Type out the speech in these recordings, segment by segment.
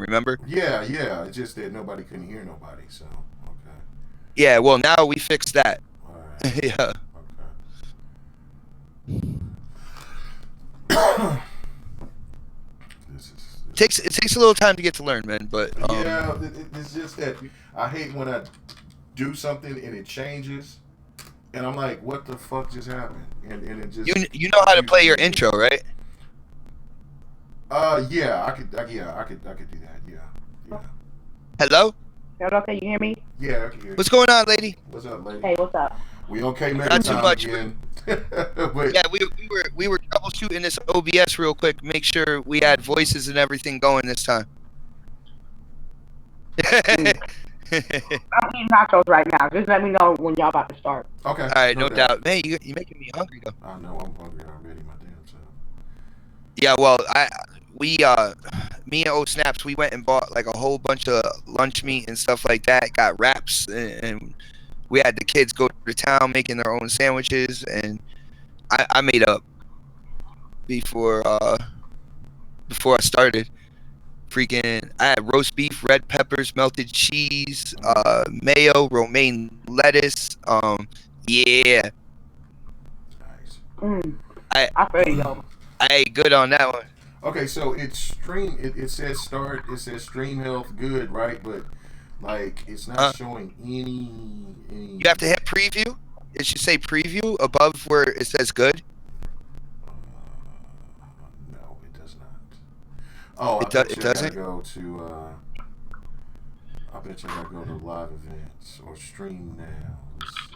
remember? Yeah. It's just that nobody couldn't hear nobody. So okay. Yeah. Well, now we fixed that. All right. Yeah. Okay. It takes a little time to get to learn, man. But yeah, it's just that I hate when I do something and it changes, and I'm like, what the fuck just happened? And it just you know how to play your intro, right? Yeah, I could do that. Yeah. Hello. Hello, can you hear me? Yeah, I can hear you. What's going on, lady? What's up, lady? Hey, what's up? We okay, man? Not too much. Again. Yeah, we were troubleshooting this OBS real quick, make sure we had voices and everything going this time. I'm eating nachos right now. Just let me know when y'all about to start. Okay. All right, no doubt. Man, you making me hungry though. I know I'm hungry already, my damn self. Yeah, well, me and Old Snaps, we went and bought like a whole bunch of lunch meat and stuff like that. Got wraps, and we had the kids go to town making their own sandwiches, and I made up before I started. Freaking, I had roast beef, red peppers, melted cheese, mayo, romaine lettuce. Yeah. Nice. I feel you though. I ate good on that one. Okay, so it's stream. It says start. It says stream health good, right? But like, it's not showing any. You have to hit preview. It should say preview above where it says good. No, it does not. Oh, It doesn't. Go to. I bet you I gotta go to live events or stream now. Let's see.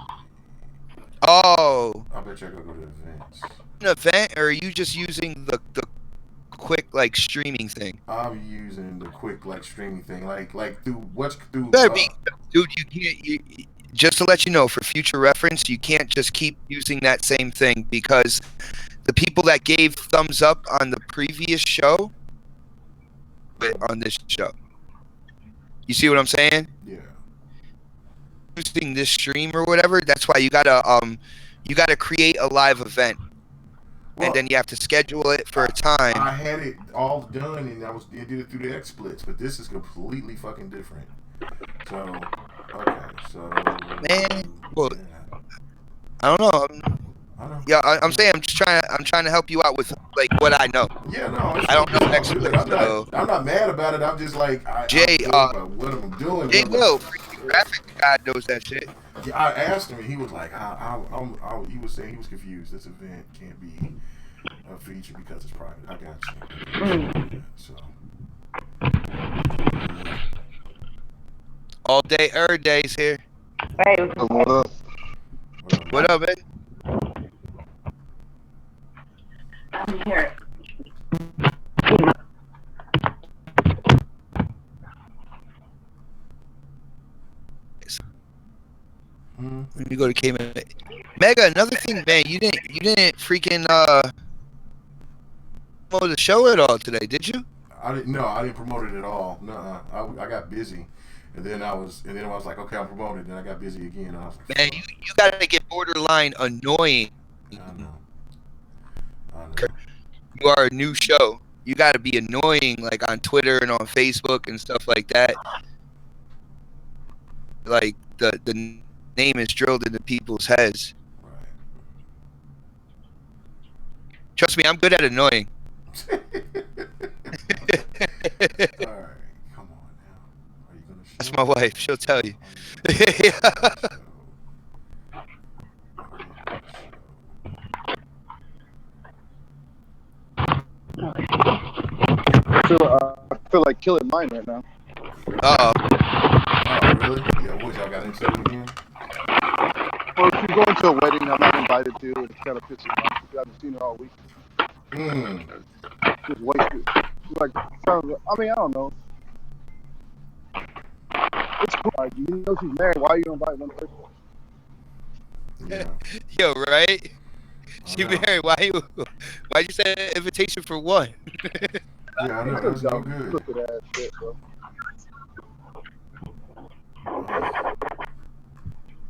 Oh. I bet you I gotta go to events. An event, or are you just using the quick like streaming thing? I'm using the quick like streaming thing, like through what's through. Dude, you can't. Just to let you know, for future reference, you can't just keep using that same thing, because the people that gave thumbs up on the previous show, on this show, you see what I'm saying? Yeah. Using this stream or whatever, that's why you gotta create a live event. Well, and then you have to schedule it for a time. I had it all done, and I did it through the XSplits, but this is completely fucking different. So, okay, so man, well, yeah. I don't know. I know. Yeah, I'm saying I'm trying to help you out with like what I know. Yeah, no, I don't know XSplits. I'm not mad about it. I'm just like Jay. What I'm doing. Jay Will, graphic god knows that shit. Yeah, I asked him, and he was like, he was saying he was confused. This event can't be a feature because it's private. I got you. So. All day, every day's here. Hey, what up? What up, man? I'm here. Let me go to Cayman. Mega, another thing, man, you didn't freaking promote the show at all today, did you? I didn't promote it at all. No, I got busy, and then I was like, okay, I'm promoting. Then I got busy again. And I was like, man, you gotta get borderline annoying. I know. You are a new show. You gotta be annoying, like on Twitter and on Facebook and stuff like that. Like the name is drilled into people's heads. Right. Trust me, I'm good at annoying. All right, come on now. Are you gonna show? That's my wife. She'll tell you. I feel like killing mine right now. Uh-oh. Oh, really? Yeah, what, y'all got into it again? Well, she's going to a wedding I'm not invited to. It's kind of pissing me off. I haven't seen her all week. Just wasted. Like, I don't know. It's cool. Like, you know she's married. Why are you going to invite one person? Yeah. Yo, right? She married. Why'd you say invitation for one? Yeah, I know. That's no good. Stupid ass shit, bro.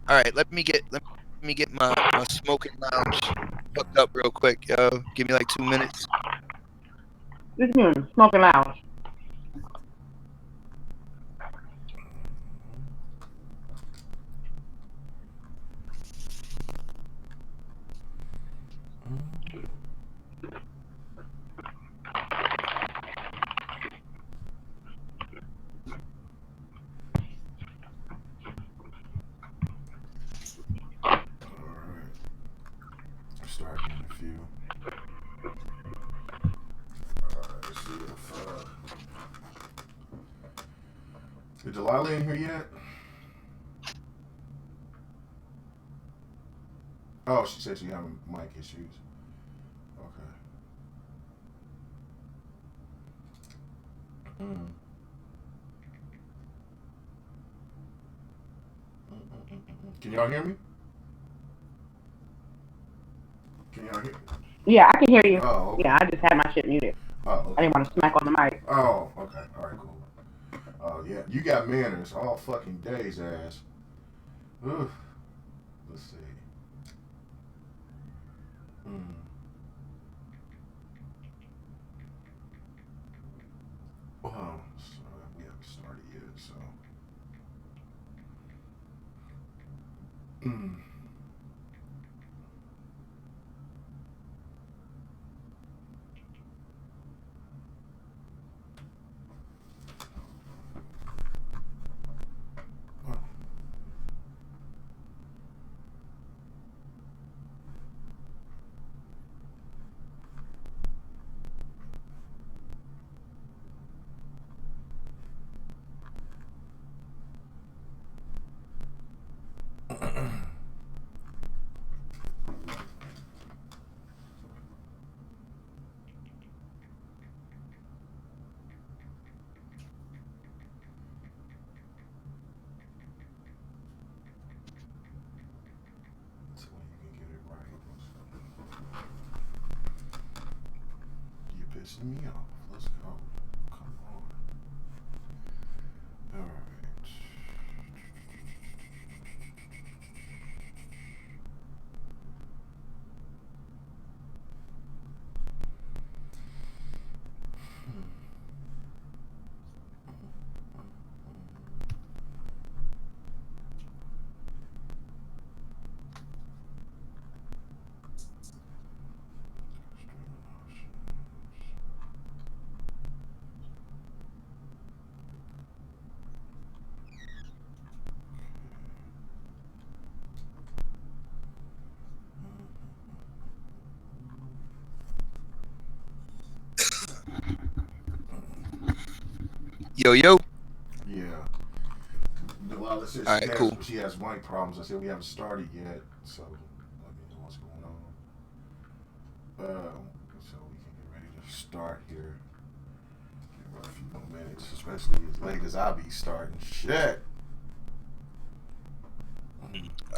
All right, let me get my smoking lounge hooked up real quick, yo. Give me like 2 minutes. This is smoking lounge. Start getting a few. Let's see if is Delilah in here yet? Oh, she said she having mic issues. Okay. Can y'all hear me? Can y'all hear me? Yeah, I can hear you. Oh, okay. Yeah, I just had my shit muted. Oh, okay. I didn't want to smack on the mic. Oh, okay. All right, cool. Oh, yeah. You got manners all fucking days, ass. Oof. Let's see. Oh, so we haven't started yet, so. Me off. Let's go. Come on. All right. Yo, yo. Yeah. Delilah said All right, cool. She has mic problems. I said we haven't started yet, so let me know what's going on. So we can get ready to start here. Give her a few more minutes, especially as late as I be starting. Shit.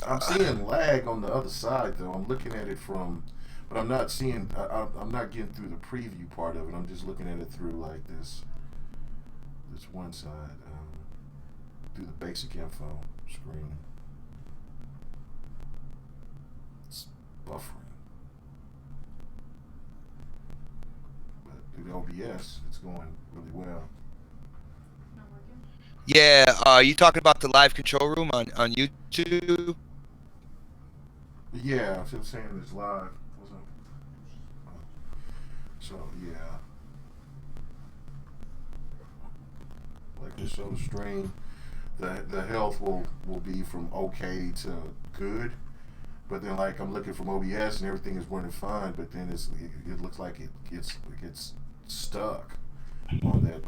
I'm seeing lag on the other side though. I'm looking at it from, but I'm not seeing. I'm not getting through the preview part of it. I'm just looking at it through like this one side, through the basic info screen. It's buffering. But through the OBS, it's going really well. Yeah, are you talking about the live control room on YouTube? Yeah, I'm saying it's live. So, yeah. Like the show stream, the health will be from okay to good, but then like I'm looking from OBS and everything is running fine, but then it looks like it gets stuck on the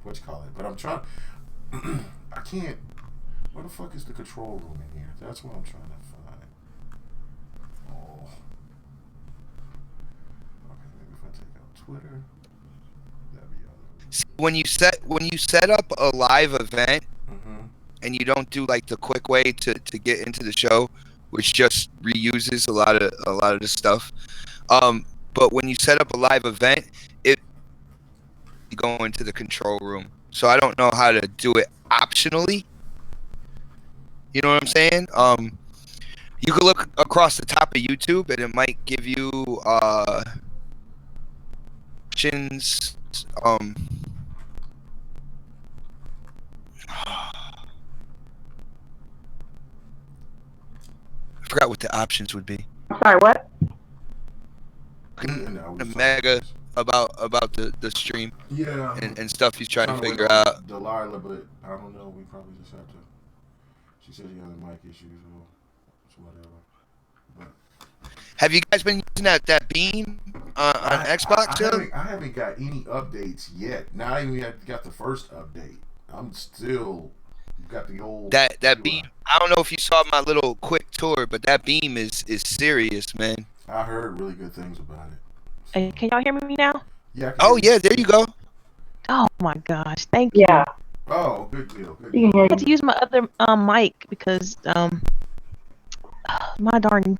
what you call it. But I'm trying. I can't. Where the fuck is the control room in here? That's what I'm trying to find. Oh. Okay, maybe if I take out Twitter. When you set up a live event, and you don't do like the quick way to get into the show, which just reuses a lot of the stuff. But when you set up a live event, you go into the control room. So I don't know how to do it optionally. You know what I'm saying? You could look across the top of YouTube, and it might give you options. I forgot what the options would be. I'm sorry, what? talking to Mega about the stream and stuff he's trying to figure out. Delilah, but I don't know. We probably just have to. She said he has a mic issues, or whatever. But have you guys been using that beam on Xbox too? I haven't got any updates yet. Not even got the first update. I'm still got the old that beam. I don't know if you saw my little quick tour, but that beam is serious, man. I heard really good things about it. Hey, can y'all hear me now? Yeah. Oh yeah, there you go. Oh my gosh, thank you. Yeah. Oh, good deal. Good You deal. can I hear had to use my other mic because my darn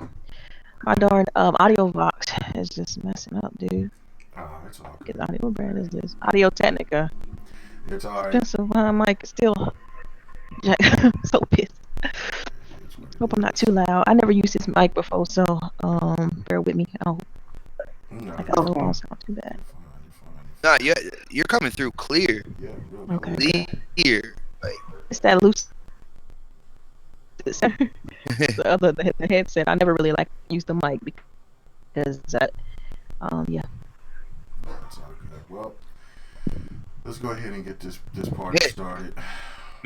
audio box is just messing up, dude. Oh, it's all What good. audio brand is this? Audio Technica. It's all right. Expensive mic is still so pissed. It's what it Hope I'm not is. too loud. I never used this mic before, so bear with me. Oh, No, I you're got Okay. don't sound too bad. fine. Nah, you're coming through clear. Yeah, real Okay. good. Clear. It's that loose. The headset. I never really like use the mic because that yeah. It's all good. Well, let's go ahead and get this party Yeah. started.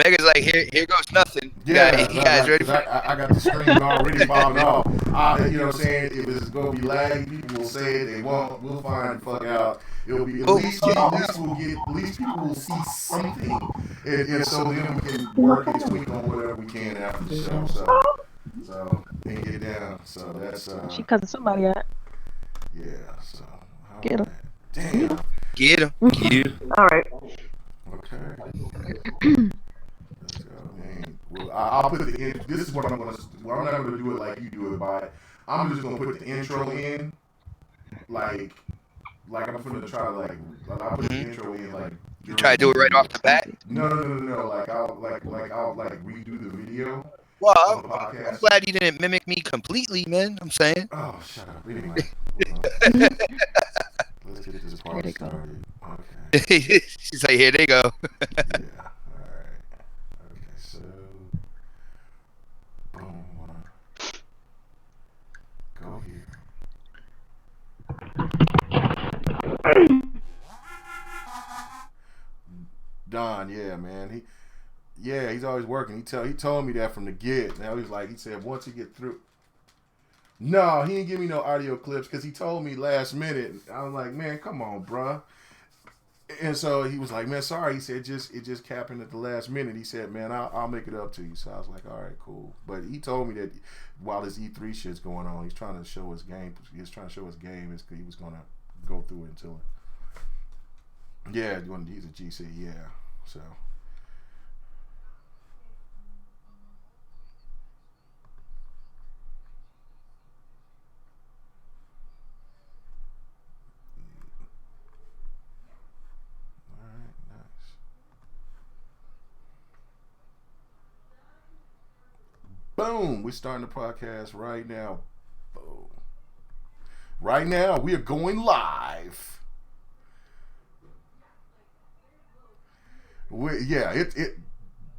Mega's like, here goes nothing. Yeah, you guys ready for I got the screen already popping off. You know what I'm saying? If it's gonna be laggy, people will say it. They won't. We'll find the fuck out. It'll be at least people will see something, and so then we can work and tweak on whatever we can after the show. So and get down. So that's She cussing somebody out. yeah. So how Get 'em. about that? Damn. get him? All right. Okay. Let's go, man. Well, I'll put the in. This is what I'm gonna. Well, I'm not gonna do it like you do it, but I'm just gonna put the intro in, like I'm gonna try I'll put the intro in like. You try to do it right off the bat. No. Like I'll redo the video. Well, of the I'm podcast. glad you didn't mimic me completely, man. I'm saying. Oh, shut up. Anyway, let's get this party they go. started. Okay. She's like, here they go. Yeah. All right. Okay. So, boom. Go here. Don, yeah, man. He's always working. He told me that from the get. Now he said once he get through. No, he didn't give me no audio clips because he told me last minute. I was like, man, come on, bruh. And so he was like, man, sorry. He said it just happened at the last minute. He said, man, I'll make it up to you. So I was like, all right, cool. But he told me that while this E3 shit's going on, he's trying to show his game. He's trying to show his game. He was gonna go through it until. Yeah, he's a GC. Yeah, so. Boom! We're starting the podcast right now. Boom. Right now, we are going live. They're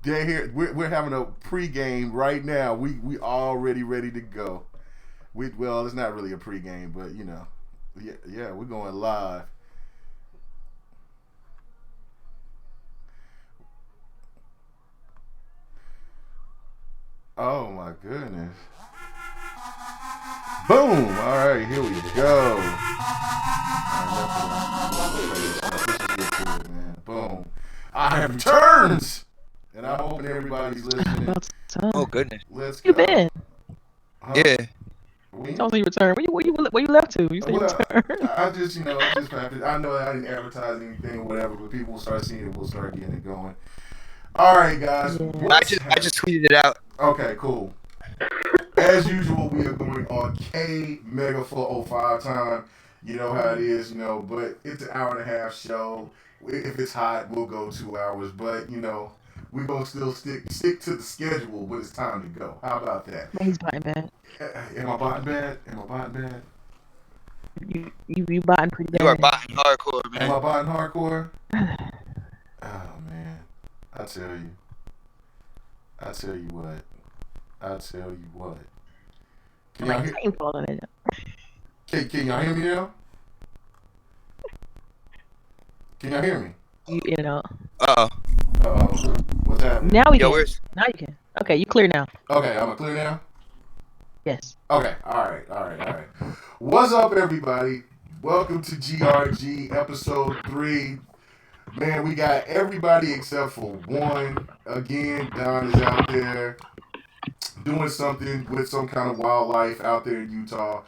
here. We're having a pregame right now. We already ready to go. Well, it's not really a pregame, but you know, yeah, we're going live. Oh my goodness. Boom! Alright, here we go. Boom. I have returned! And I'm hoping everybody's listening. Oh goodness. Let's You go. been? Huh? Yeah. Don't say you return. Where you left to? You said you returned. I know I didn't advertise anything or whatever, but people will start seeing it. We'll start getting it going. Alright, guys. Yeah. I just tweeted it out. Okay, cool. As usual, we are going on K Mega 405 time. You know how it is, but it's an hour and a half show. If it's hot, we'll go 2 hours, but we're gonna still stick to the schedule when it's time to go. How about that? He's biting bad. Am I botting bad? You biting pretty bad. You are botting hardcore, man. Am I botting hardcore? Oh man, I tell you what. Can y'all hear? I ain't falling in it. Can y'all hear me now? Can y'all hear me? You know. Uh-oh. Uh-oh. What's happening? Now we Yo, can. where's... Now you can. Okay, you clear now. Okay, am I clear now? Yes. Okay, all right. What's up, everybody? Welcome to GRG episode 3. Man, we got everybody except for one. Again, Don is out there doing something with some kind of wildlife out there in Utah.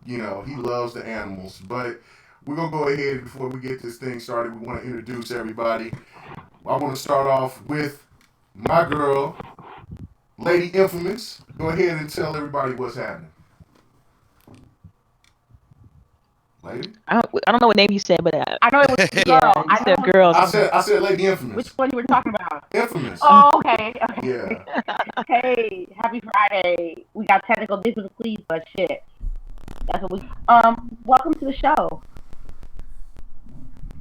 You know, he loves the animals. But we're going to go ahead before we get this thing started. We want to introduce everybody. I want to start off with my girl, Lady Infamous. Go ahead and tell everybody what's happening. Lady? I don't know what name you said, but I know it was the yeah, girl. you said girls. I said Lady Infamous. Which one you were talking about? Infamous. Oh, okay. Yeah. Hey, happy Friday. We got technical difficulties, but shit. That's what we. Welcome to the show.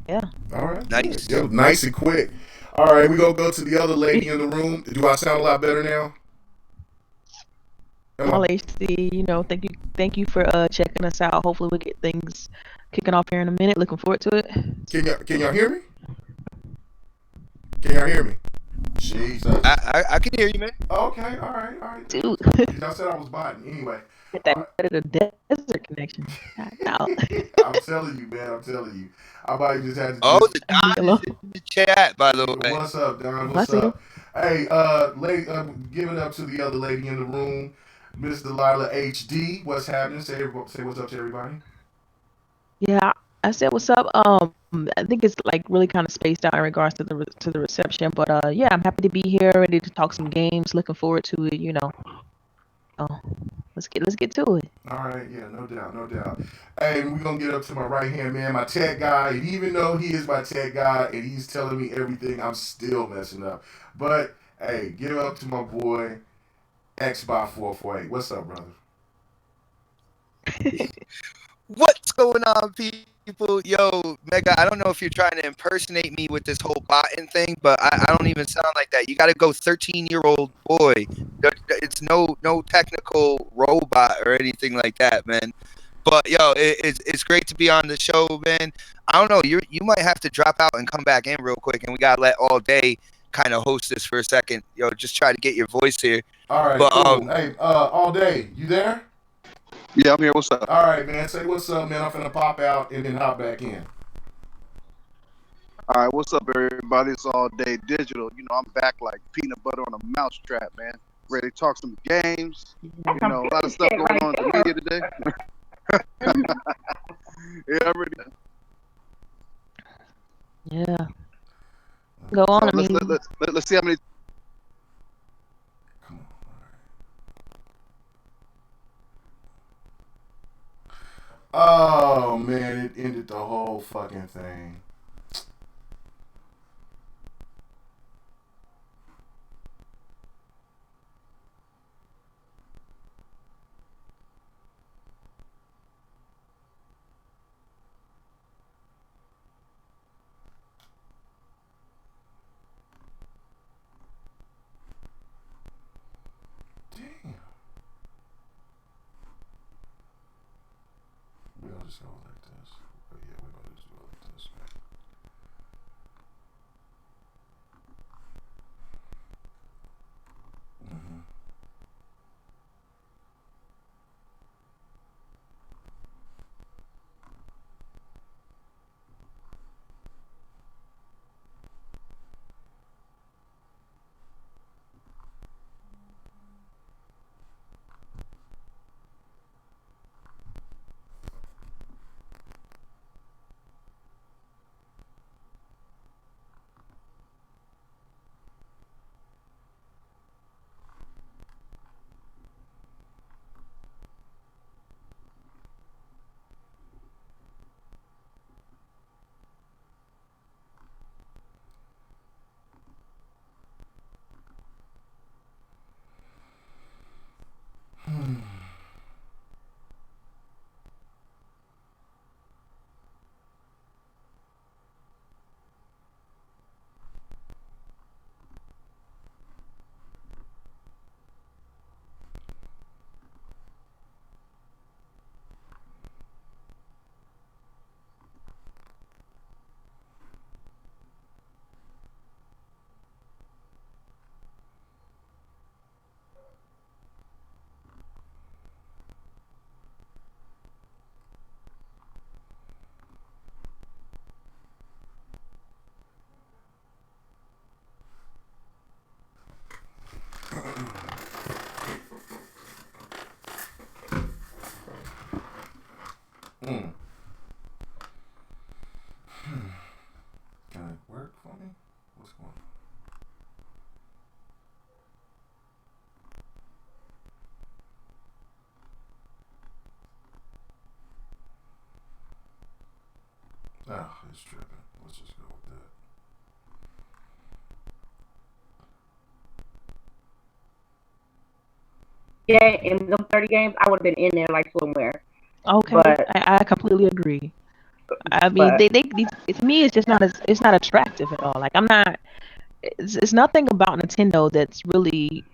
Yeah. All right. Nice. Yeah, nice and quick. All right, we're going to go to the other lady in the room. Do I sound a lot better now? Well, HC, you know, thank you for checking us out. Hopefully we get things kicking off here in a minute. Looking forward to it. Can y'all hear me? Can y'all hear me? Jesus. I can hear you, man. Okay, all right. Dude. Y'all said I was botting. Anyway. Get that better the desert connection. No. I'm telling you, man. I might just had to Oh, just... the Don is in the chat, by the way. What's up, Don? What's up? Hey, lady, give it up to the other lady in the room, Miss Delilah HD. What's happening? Say what's up to everybody. Yeah, I said what's up. I think it's like really kind of spaced out in regards to the reception, but yeah, I'm happy to be here, ready to talk some games. Looking forward to it, you know. Oh, let's get to it. All right, yeah, no doubt. Hey, we're gonna get up to my right hand man, my tech guy, and even though he is my tech guy and he's telling me everything, I'm still messing up. But hey, give it up to my boy XBot448. What's up, brother? What's going on, people? Yo, Mega, I don't know if you're trying to impersonate me with this whole botting thing, but I don't even sound like that. You got to go 13-year-old boy. It's no technical robot or anything like that, man. But yo, it's great to be on the show, man. I don't know, you might have to drop out and come back in real quick, and we gotta let All Day kind of host this for a second. Yo, just try to get your voice here. All right, but, cool. Hey, All Day, you there? Yeah, I'm here. What's up? All right, man. Say what's up, man. I'm finna pop out and then hop back in. All right, what's up, everybody? It's All Day Digital. You know, I'm back like peanut butter on a mousetrap, man. Ready to talk some games. You know, a lot of stuff going on in the media today. Yeah, I'm ready. Yeah. Go on. So let's see how many. Come on. Oh man, it ended the whole fucking thing. Damn. We'll just go like this. But yeah, we're gonna just go like this, man. is tripping. Let's just go with that. Yeah, in them 30 games, I would have been in there like swimwear. Okay, But I completely agree. I mean, but to me, it's just not it's not attractive at all. Like I'm not. It's nothing about Nintendo that's really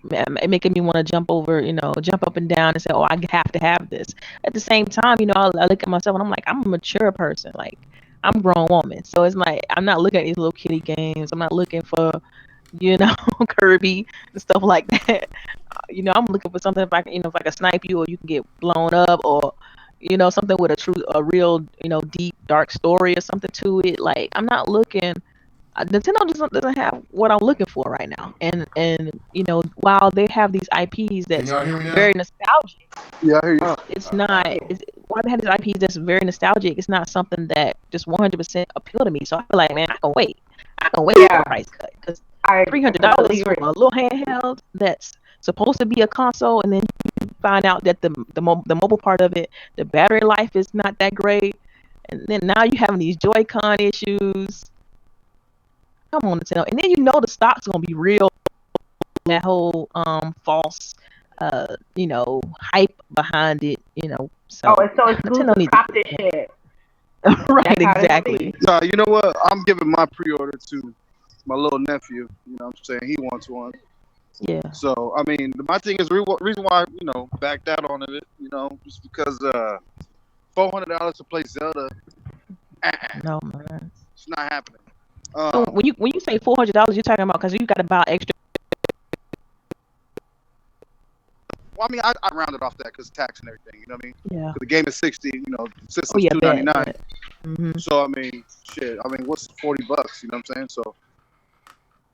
making me want to jump over, jump up and down and say, "Oh, I have to have this." At the same time, I look at myself and I'm like, I'm a mature person. Like, I'm a grown woman, so it's like I'm not looking at these little kitty games. I'm not looking for, Kirby and stuff like that. I'm looking for something if I can, if I can snipe you or you can get blown up or, something with a real, deep dark story or something to it. Like, I'm not looking. Nintendo doesn't have what I'm looking for right now, and while they have these IPs Can that's y'all hear me now? very nostalgic, Yeah, I hear you. it's not. While they have these IPs that's very nostalgic, it's not something that just 100% appeal to me. So I feel like, man, I can wait. for yeah, the price cut because I $300 completely for agree. a little handheld that's supposed to be a console, and then you find out that the mobile part of it, the battery life is not that great, and then now you having these Joy-Con issues. Come on, Nintendo. And then the stock's gonna be real. That whole false hype behind it, so Oh, it's so Nintendo exclusive. needs Cop to this get shit. it. Right, That's how they exactly. be. Nah, you know what? I'm giving my pre-order to my little nephew. You know what I'm saying? He wants one. Yeah. So, I mean, my thing is reason why, backed out on it, just because $400 to play Zelda, No, man. it's not happening. So when you say $400, you're talking about because you got to buy extra. Well, I mean, I rounded off that because tax and everything, you know what I mean? Yeah. 'Cause the game is 60, the Oh system's yeah, $299. bad. Mm-hmm. So, I mean, shit, what's $40, you know what I'm saying? So,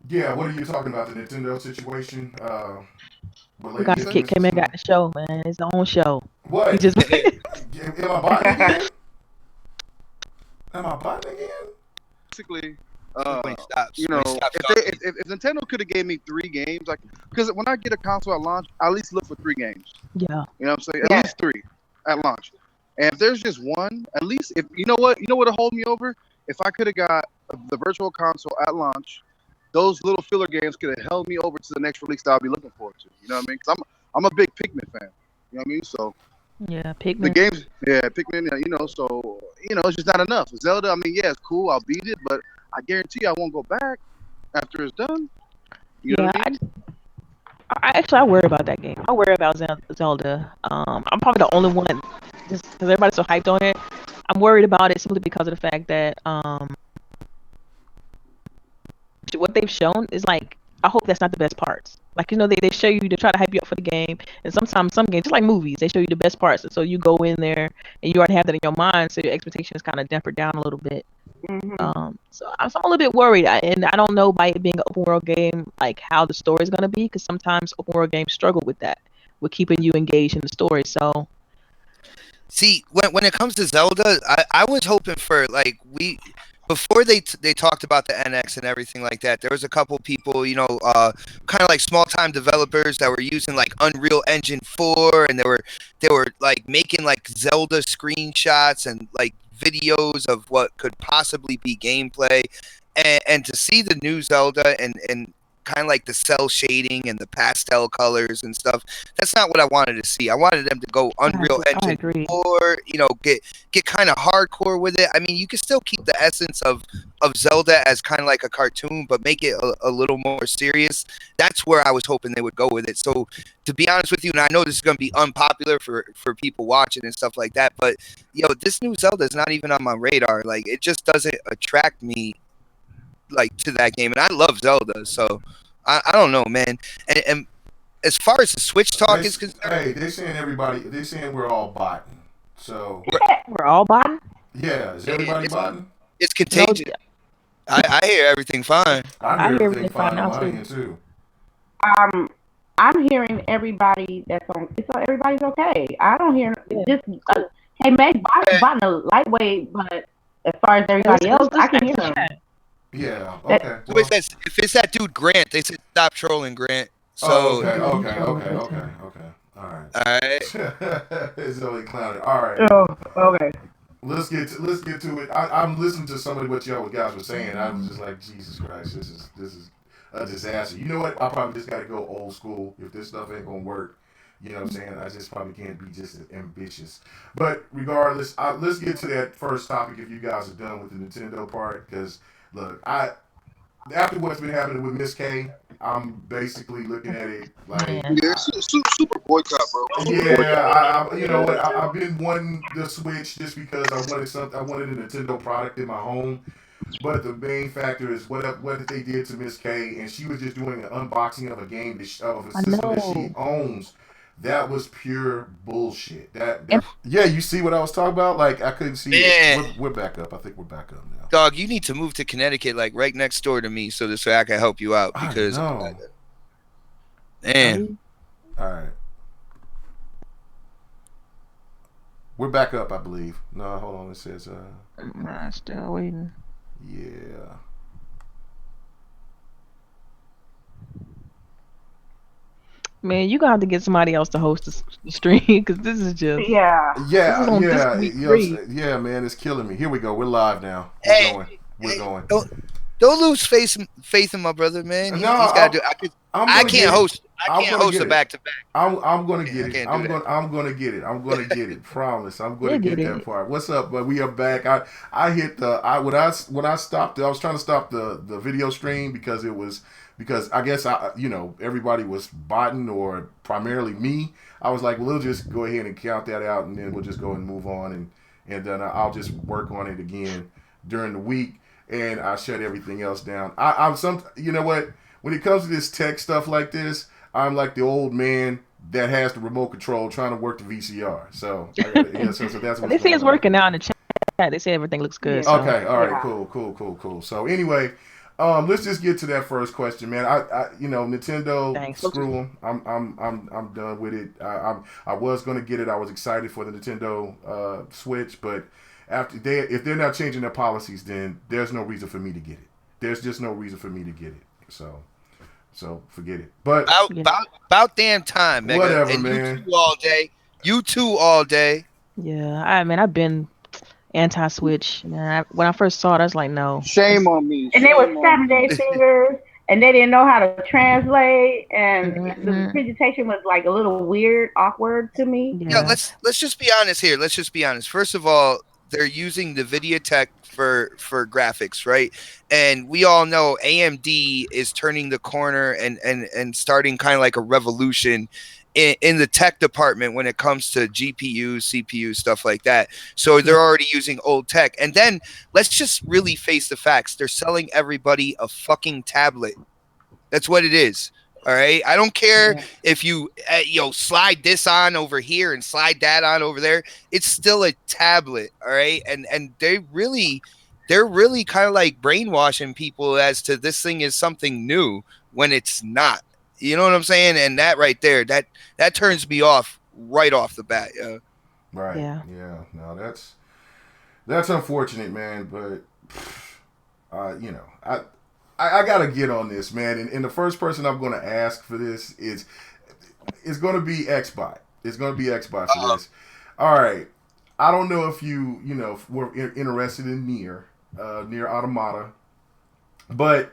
Yeah, what are you talking about? The Nintendo situation? We Related got business? Kid got the show, man. It's the own show. What? He just Am I botting again? Am I botting again? basically, When he stops, you when know, he stops if talking. if Nintendo could have gave me 3 games, like, because when I get a console at launch, I at least look for 3 games. yeah. You know what I'm saying? Yeah. At least 3 at launch. And if there's just one, at least if you know what'll hold me over? If I could have got the virtual console at launch, those little filler games could have held me over to the next release that I'll be looking forward to. You know what I mean? Because I'm a big Pikmin fan. You know what I mean? So Yeah, the Pikmin. games, Pikmin, so it's just not enough. Zelda, I mean, yeah, it's cool. I'll beat it, but I guarantee you I won't go back after it's done. You know Yeah, what I mean? I worry about that game. I worry about Zelda. I'm probably the only one just because everybody's so hyped on it. I'm worried about it simply because of the fact that what they've shown is like I hope that's not the best parts. Like they show you to try to hype you up for the game, and sometimes some games just like movies they show you the best parts, and so you go in there and you already have that in your mind, so your expectations kind of tempered down a little bit. So I'm a little bit worried, and I don't know by it being an open world game like how the story is gonna be, because sometimes open world games struggle with that, with keeping you engaged in the story. So See, when it comes to Zelda, I was hoping for before they talked about the NX and everything like that. There was a couple people, kind of like small time developers that were using like Unreal Engine 4, and they were like making like Zelda screenshots and like videos of what could possibly be gameplay, and to see the new Zelda and kind of like the cell shading and the pastel colors and stuff. That's not what I wanted to see. I wanted them to go Unreal I Engine agree. 4, get kind of hardcore with it. I mean, you can still keep the essence of Zelda as kind of like a cartoon, but make it a little more serious. That's where I was hoping they would go with it. So to be honest with you, and I know this is going to be unpopular for people watching and stuff like that, but this new Zelda is not even on my radar. Like, it just doesn't attract me like to that game, and I love Zelda, so I don't know, man. And as far as the Switch talk is concerned, Hey, they're saying we're all botting. So We're all botting. yeah, is everybody botting? it's contagious. I hear everything fine. I hear everything fine fine now, on my too. end too. I'm hearing everybody everybody's okay. I don't hear just hey Meg bought a lightweight, but as far as everybody else, I can hear them. Yeah. Okay. So if it's that dude Grant, they said stop trolling Grant. So okay. All right. all right. It's only clouded. All right. Oh, okay. let's get to it. I'm listening to some of what y'all guys were saying. I was just like, Jesus Christ, this is a disaster. You know what? I probably just got to go old school. If this stuff ain't gonna work, you know what I'm saying? I just probably can't be just ambitious. But regardless, let's get to that first topic. If you guys are done with the Nintendo part, because look, after what's been happening with Miss K, I'm basically looking at it like, super boycott, bro. yeah, you know what? I've been wanting the Switch just because I wanted a Nintendo product in my home. But the main factor is what they did to Miss K, and she was just doing an unboxing of a game of a system that she owns. That was pure bullshit. Yeah, you see what I was talking about? Like, I couldn't see it. We're back up. I think we're back up now. Dog, you need to move to Connecticut, like right next door to me, so this way I can help you out. Because, man. All right. We're back up, I believe. No, hold on. It says, I'm still waiting. Yeah. Man, you gonna have to get somebody else to host the stream because this is just Yeah, man, it's killing me. Here we go. We're live now. We're going. Don't lose faith in my brother, man. He's got to do. I can't host a back to back. I'm gonna get it. I'm gonna get it. I'm gonna get it. Promise. I'm gonna get that part. What's up? But we are back. I hit when I stopped. I was trying to stop the video stream because I guess everybody was botting, or primarily me. I was like, we'll just go ahead and count that out, and then we'll just go and move on, and then I'll just work on it again during the week, and I shut everything else down. You know what? When it comes to this tech stuff like this, I'm like the old man that has the remote control trying to work the VCR. So that's what they say it's working now in the chat. They say everything looks good. So. Okay, all right, cool. So anyway, let's just get to that first question, man. Nintendo, Thanks. Screw them. I'm done with it. I was gonna get it. I was excited for the Nintendo Switch, but if they're not changing their policies, then there's no reason for me to get it. There's just no reason for me to get it. So forget it. But about damn time, Mega. Whatever, and man. You two all day. Yeah, I've been anti-Switch. When I first saw it, I was like, no. Shame on me. and they were Saturday fingers, and they didn't know how to translate, and the presentation was like a little weird, awkward to me. Yeah, let's just be honest here. Let's just be honest. First of all, they're using the Videotech for graphics, right? And we all know AMD is turning the corner and starting kind of like a revolution in the tech department when it comes to GPU, CPU, stuff like that. So they're already using old tech. And then let's just really face the facts. They're selling everybody a fucking tablet. That's what it is. All right. I don't care if you slide this on over here and slide that on over there. It's still a tablet. All right. And they're really kind of like brainwashing people as to this thing is something new when it's not. You know what I'm saying? And that right there, that turns me off right off the bat. Yeah. Right. Yeah. No, that's unfortunate, man. But I gotta get on this, man. And the first person I'm gonna ask for this is gonna be Xbot. It's gonna be Xbot for this. All right. I don't know if you were interested in Nier Automata, but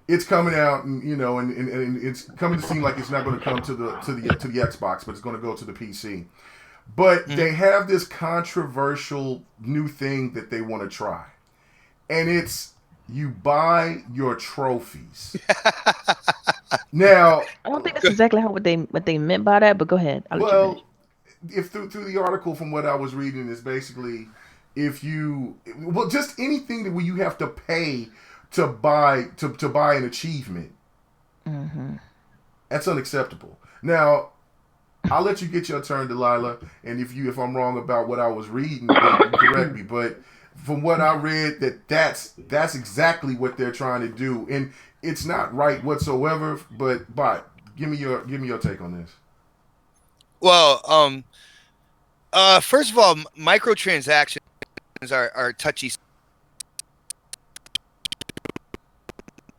it's coming out, and it's coming to seem like it's not going to come to the Xbox, but it's going to go to the PC. But they have this controversial new thing that they want to try, and it's you buy your trophies. Now, I don't think that's exactly what they meant by that, but go ahead. If through the article from what I was reading is basically just anything that where you have to pay to buy an achievement, that's unacceptable. Now, I'll let you get your turn, Delilah, and if I'm wrong about what I was reading, correct me. But from what I read, that's exactly what they're trying to do, and it's not right whatsoever. But give me your take on this. Well, first of all, microtransactions are touchy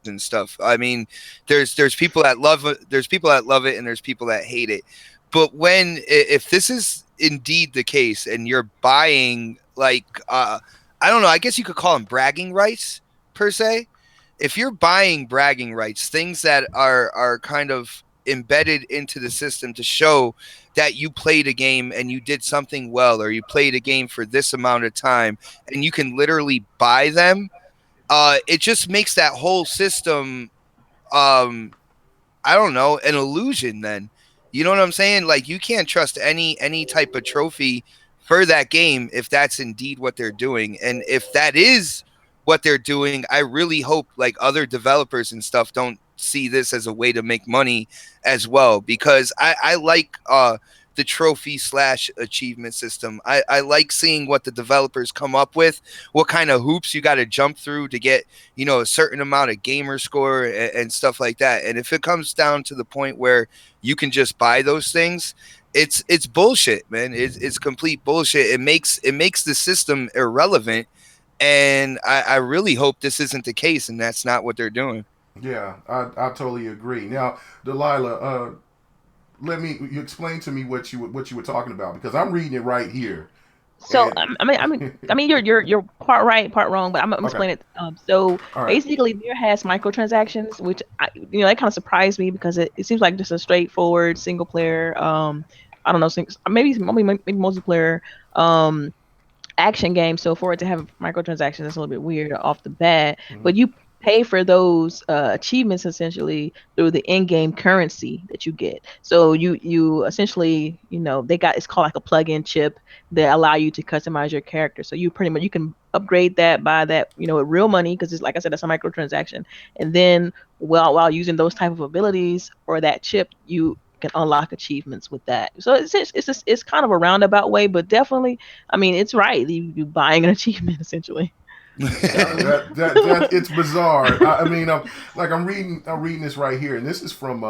and stuff. I mean, there's people that love it, and there's people that hate it. But if this is indeed the case, and you're buying like I don't know, I guess you could call them bragging rights per se. If you're buying bragging rights, things that are kind of embedded into the system to show that you played a game and you did something well, or you played a game for this amount of time, and you can literally buy them, it just makes that whole system I don't know, an illusion then. You know what I'm saying? Like, you can't trust any type of trophy for that game if that's indeed what they're doing. And if that is what they're doing, I really hope like other developers and stuff don't see this as a way to make money as well, because I like the trophy / achievement system. I like seeing what the developers come up with, what kind of hoops you got to jump through to get, you know, a certain amount of gamer score and stuff like that. And if it comes down to the point where you can just buy those things, it's bullshit, man. It's complete bullshit. It makes the system irrelevant. And I really hope this isn't the case, and that's not what they're doing. Yeah, I totally agree. Now, Delilah, you explain to me what you were talking about, because I'm reading it right here. So And I mean, you're part right, part wrong, but I'm gonna okay, explain it. So all right. basically, Mir has microtransactions, which that kind of surprised me because it seems like just a straightforward single player. I don't know, maybe multiplayer action game. So for it to have microtransactions, it's a little bit weird off the bat. Mhm. But you pay for those achievements essentially through the in-game currency that you get. So you essentially, they got, it's called like a plug-in chip that allow you to customize your character. So you pretty much, you can upgrade that, buy that, with real money, because it's like I said, that's a microtransaction. And then while using those type of abilities or that chip, you can unlock achievements with that. So it's kind of a roundabout way, but definitely, I mean, it's right. You buying an achievement essentially. Yeah, So that it's bizarre. I mean, I'm reading this right here, and this is from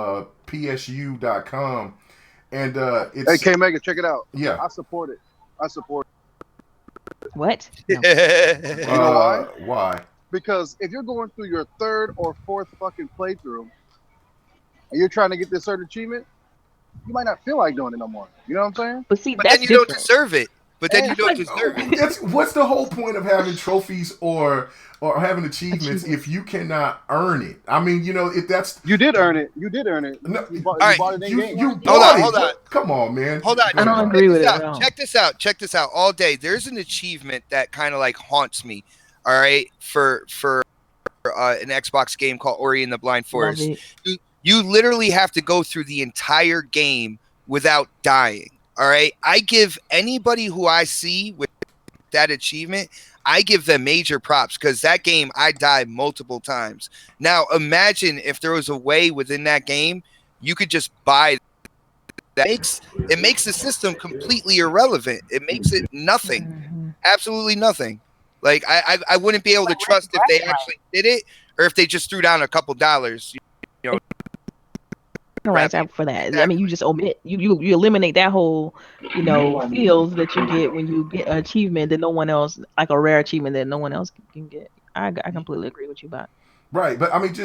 psu.com, and Hey, it's K Mega, check it out. yeah. I support it. I support what? No. it. You know why? Why? Because if you're going through your third or fourth fucking playthrough and you're trying to get this certain achievement, you might not feel like doing it no more. You know what I'm saying? But see, But then that's you don't different. deserve it. But then you That's don't like deserve it. What's the whole point of having trophies or having achievements if you cannot earn it? I mean, if that's You did earn it. You did earn it. no, You bought, All you right, bought it in you game. you Right? bought hold on. it. Come on, man. Hold on. I don't Go agree ahead. with it Check at all. Check this out. All day, there's an achievement that kind of like haunts me. All right, for an Xbox game called Ori and the Blind Love Forest. it. You literally have to go through the entire game without dying. All right, I give anybody who I see with that achievement, I give them major props, because that game I died multiple times. Now imagine if there was a way within that game you could just buy that. It makes the system completely irrelevant. It makes it nothing, Hmm. absolutely nothing. Like I wouldn't be able to trust if they actually did it or if they just threw down a couple dollars. You know, Rights crap. out for that. I mean, you just omit, you eliminate that whole, feels that you get when you get an achievement that no one else, like a rare achievement that no one else can get. I completely agree with you about. Right, but I mean,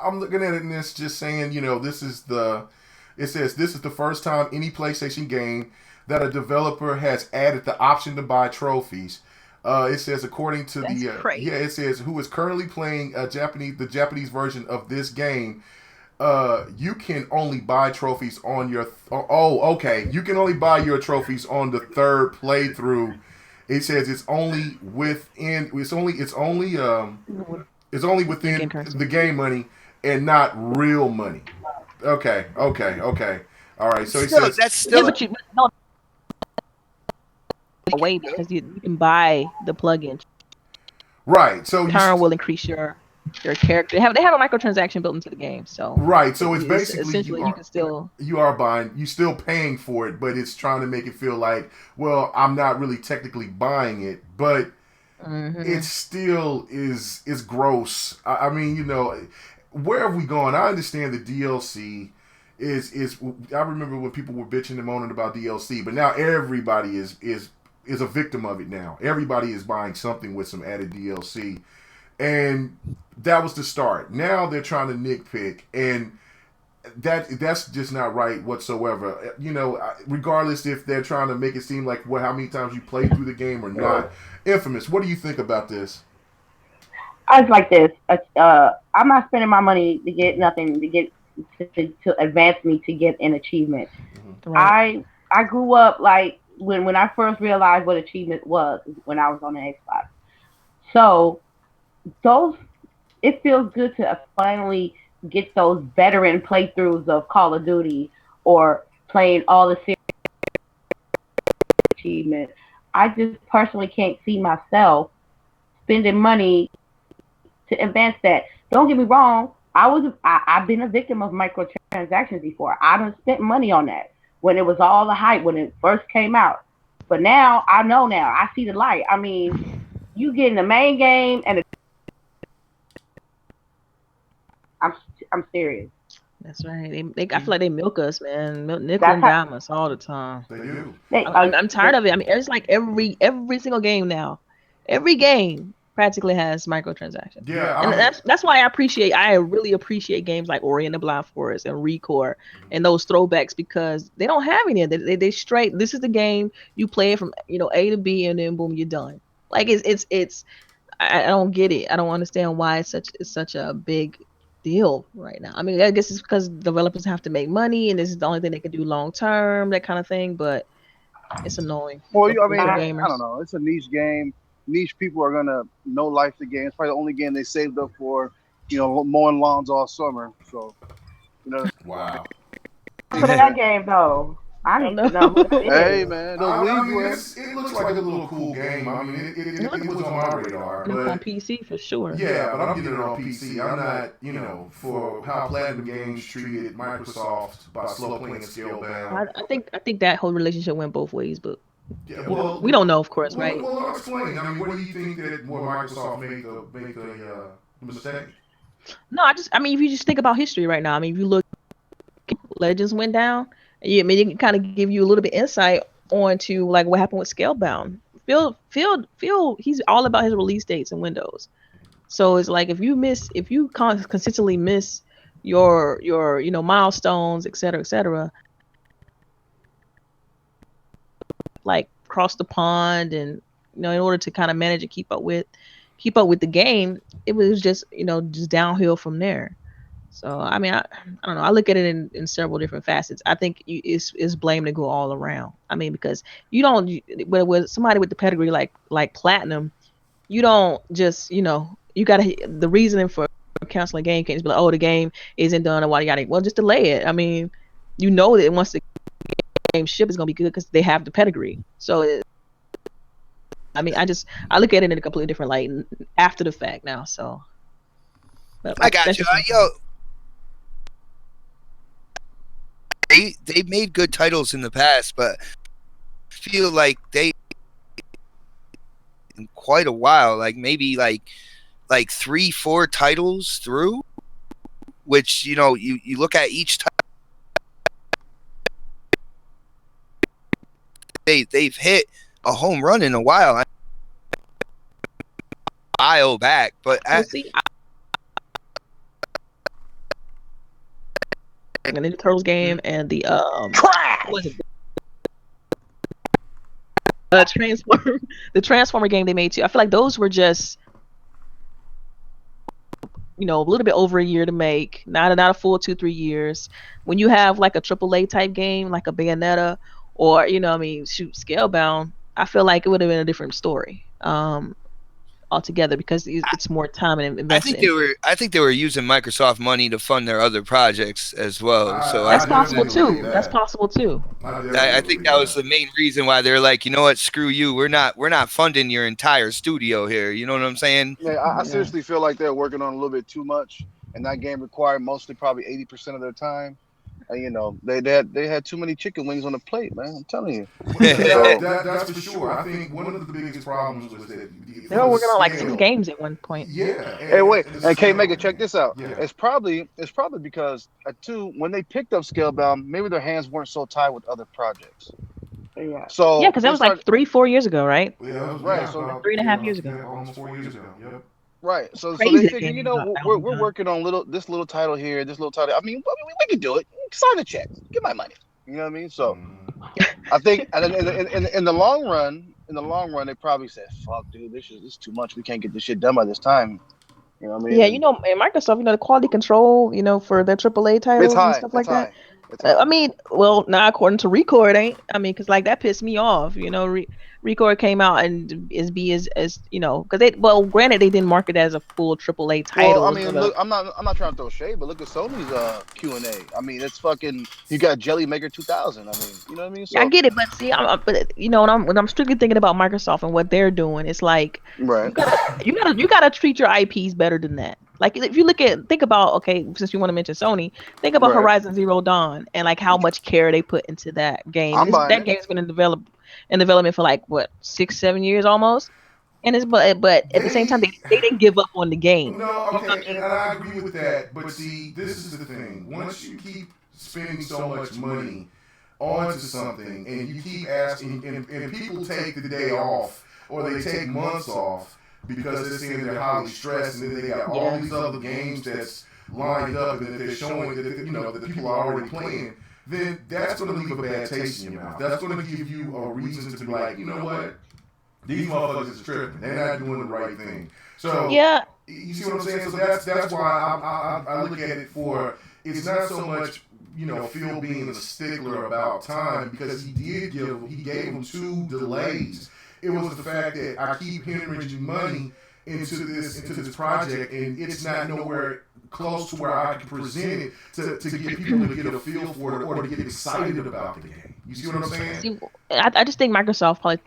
I'm looking at it and it's just saying, it says this is the first time any PlayStation game that a developer has added the option to buy trophies. It says according to That's crazy. it says who is currently playing the Japanese version of this game. You can only buy trophies on your. Okay. You can only buy your trophies on the third playthrough. It says it's only within. It's only within In-game currency. the game money and not real money. Okay. All right. So it Still, says that's Yeah, still but no way, because you can buy the plugin. right. So Turn will increase your character. They have a microtransaction built into the game, so right. So it's basically essentially you can still. you are buying, you still paying for it, but it's trying to make it feel like, well, I'm not really technically buying it, but it still is gross. I mean, where have we gone? I understand the DLC is. I remember when people were bitching and moaning about DLC, but now everybody is a victim of it. Now everybody is buying something with some added DLC, and that was the start. Now they're trying to nitpick, and that's just not right whatsoever. Regardless if they're trying to make it seem like how many times you played through the game or not. Infamous, what do you think about this? I was like this. I'm not spending my money to get nothing to advance me to get an achievement. Right. I grew up like when I first realized what achievement was when I was on the Xbox. So it feels good to finally get those veteran playthroughs of Call of Duty or playing all the series achievements. I just personally can't see myself spending money to advance that. Don't get me wrong. I've been a victim of microtransactions before. I done spent money on that when it was all the hype when it first came out. But now I know now. I see the light. I mean, you get in the main game and I'm serious. That's right. I feel like they milk us, man. Nickel and dime us all the time. They do. I'm tired of it. I mean, it's like every single game now. Every game practically has microtransactions. Yeah, and that's why I really appreciate games like Ori and the Blind Forest and Recore and those throwbacks, because they don't have any of it. They straight. This is the game, you play it from A to B and then boom, you're done. Like it's I don't get it. I don't understand why it's such a big deal right now. I mean, I guess it's because developers have to make money and this is the only thing they can do long term, that kind of thing. But it's annoying. Well, I mean, gamers. I don't know. It's a niche game. Niche people are gonna know life the game. It's probably the only game they saved up for, mowing lawns all summer. So, Wow. For that game though, I need to know. Hey man, it looks like a little cool game. I mean, it was on my radar. But, on PC for sure. Yeah, but I'm getting it on PC. I'm not, for how Platinum Games treated Microsoft by slow playing Scalebound. I think that whole relationship went both ways, but yeah, well, we don't know, of course, right? Well, explain. I mean, what do you think that Microsoft made the mistake? No, I mean, if you just think about history right now, I mean, if you look, Legends went down. I mean, it can kind of give you a little bit insight onto like what happened with Scalebound. Phil, he's all about his release dates and windows. So it's like if you consistently miss your milestones, et cetera, like cross the pond, and in order to kind of manage and keep up with the game, it was just just downhill from there. So I mean, I don't know. I look at it in several different facets. I think it's blame to go all around. I mean, because you don't, with somebody with the pedigree like Platinum, you don't just you gotta, the reasoning for canceling a game can't just be like, oh, the game isn't done or what you gotta. Well, just delay it. I mean, that once the game ship is gonna be good because they have the pedigree. So I mean, I look at it in a completely different light after the fact now. So I got you. They made good titles in the past, but I feel like they in quite a while, like maybe like 3-4 titles through, which you look at each time, they've hit a home run in a while. I'll back, but the Ninja Turtles game and the Transformer game they made too. I feel like those were just a little bit over a year to make, not a full 2-3 years. When you have like a AAA type game like a Bayonetta or Scalebound, I feel like it would have been a different story altogether, because it's more time and investment. I think they were using Microsoft money to fund their other projects as well. So that's possible too. That's possible too. I think that was the main reason why they're like, you know what, screw you. We're not funding your entire studio here. You know what I'm saying? Yeah, I seriously feel like they're working on a little bit too much, and that game required mostly probably 80% of their time. And they had too many chicken wings on the plate, man. I'm telling you. That's for sure. I think one of the biggest problems was that they were working on like 6 games at one point. Yeah. Hey, wait, and K-Mega, check this out. Yeah. It's probably because when they picked up Scalebound, maybe their hands weren't so tied with other projects. Yeah. So because that was like 3-4 years ago, right? Yeah, right. So 3.5 years ago. Yeah, almost 4 years ago. Yep. Right. So Crazy they that figure, game you is know, out that we're long we're time. working on this little title here, this little title. I mean, we can do it. Sign the check. Get my money. You know what I mean? So I think, and then in the long run, they probably said, "Fuck, dude, this is too much. We can't get this shit done by this time." You know what I mean? Yeah, And and Microsoft, the quality control, for their AAA it's titles and high. stuff It's like that. high. It's high. I mean, well, now according to Record, ain't. I mean, because like that pissed me off. Record came out and as because granted they didn't market it as a full AAA Well, I title. It's mean, sort of look, I'm not trying to throw shade, but look at Sony's Q&A. I mean, it's fucking. You got Jelly Maker 2000. I mean, you know what I mean? Yeah, I So get it, but see, but when I'm strictly thinking about Microsoft and what they're doing, it's like right. you gotta treat your IPs better than that. Like if you think about, okay, since you want to mention Sony, think about Right. Horizon Zero Dawn and like how much care they put into that game. I'm buying That it. game's been in development for like what 6-7 years almost, and it's but at the same time they didn't give up on the game. No, You know what okay, and I agree with that. But see, this is the thing. Once you keep spending so much money onto something, and you keep asking, and people take the day off or they take months off because they're saying they're highly stressed, and then they got all these other games that's lined up and that they're showing that people are already playing. Then that's going to leave a bad taste in your mouth. That's going to give you a reason to be like, you know what? These motherfuckers is tripping. They're not doing the right thing. So Yeah. you see what I'm saying? So that's why I look at it for. It's not so much Phil being a stickler about time, because he gave him 2 delays. It was the fact that I keep hemorrhaging money into this project, and it's not nowhere close to where I can present it to get people to get a feel for it or to get excited about the game. You see what I'm saying? See, I just think Microsoft probably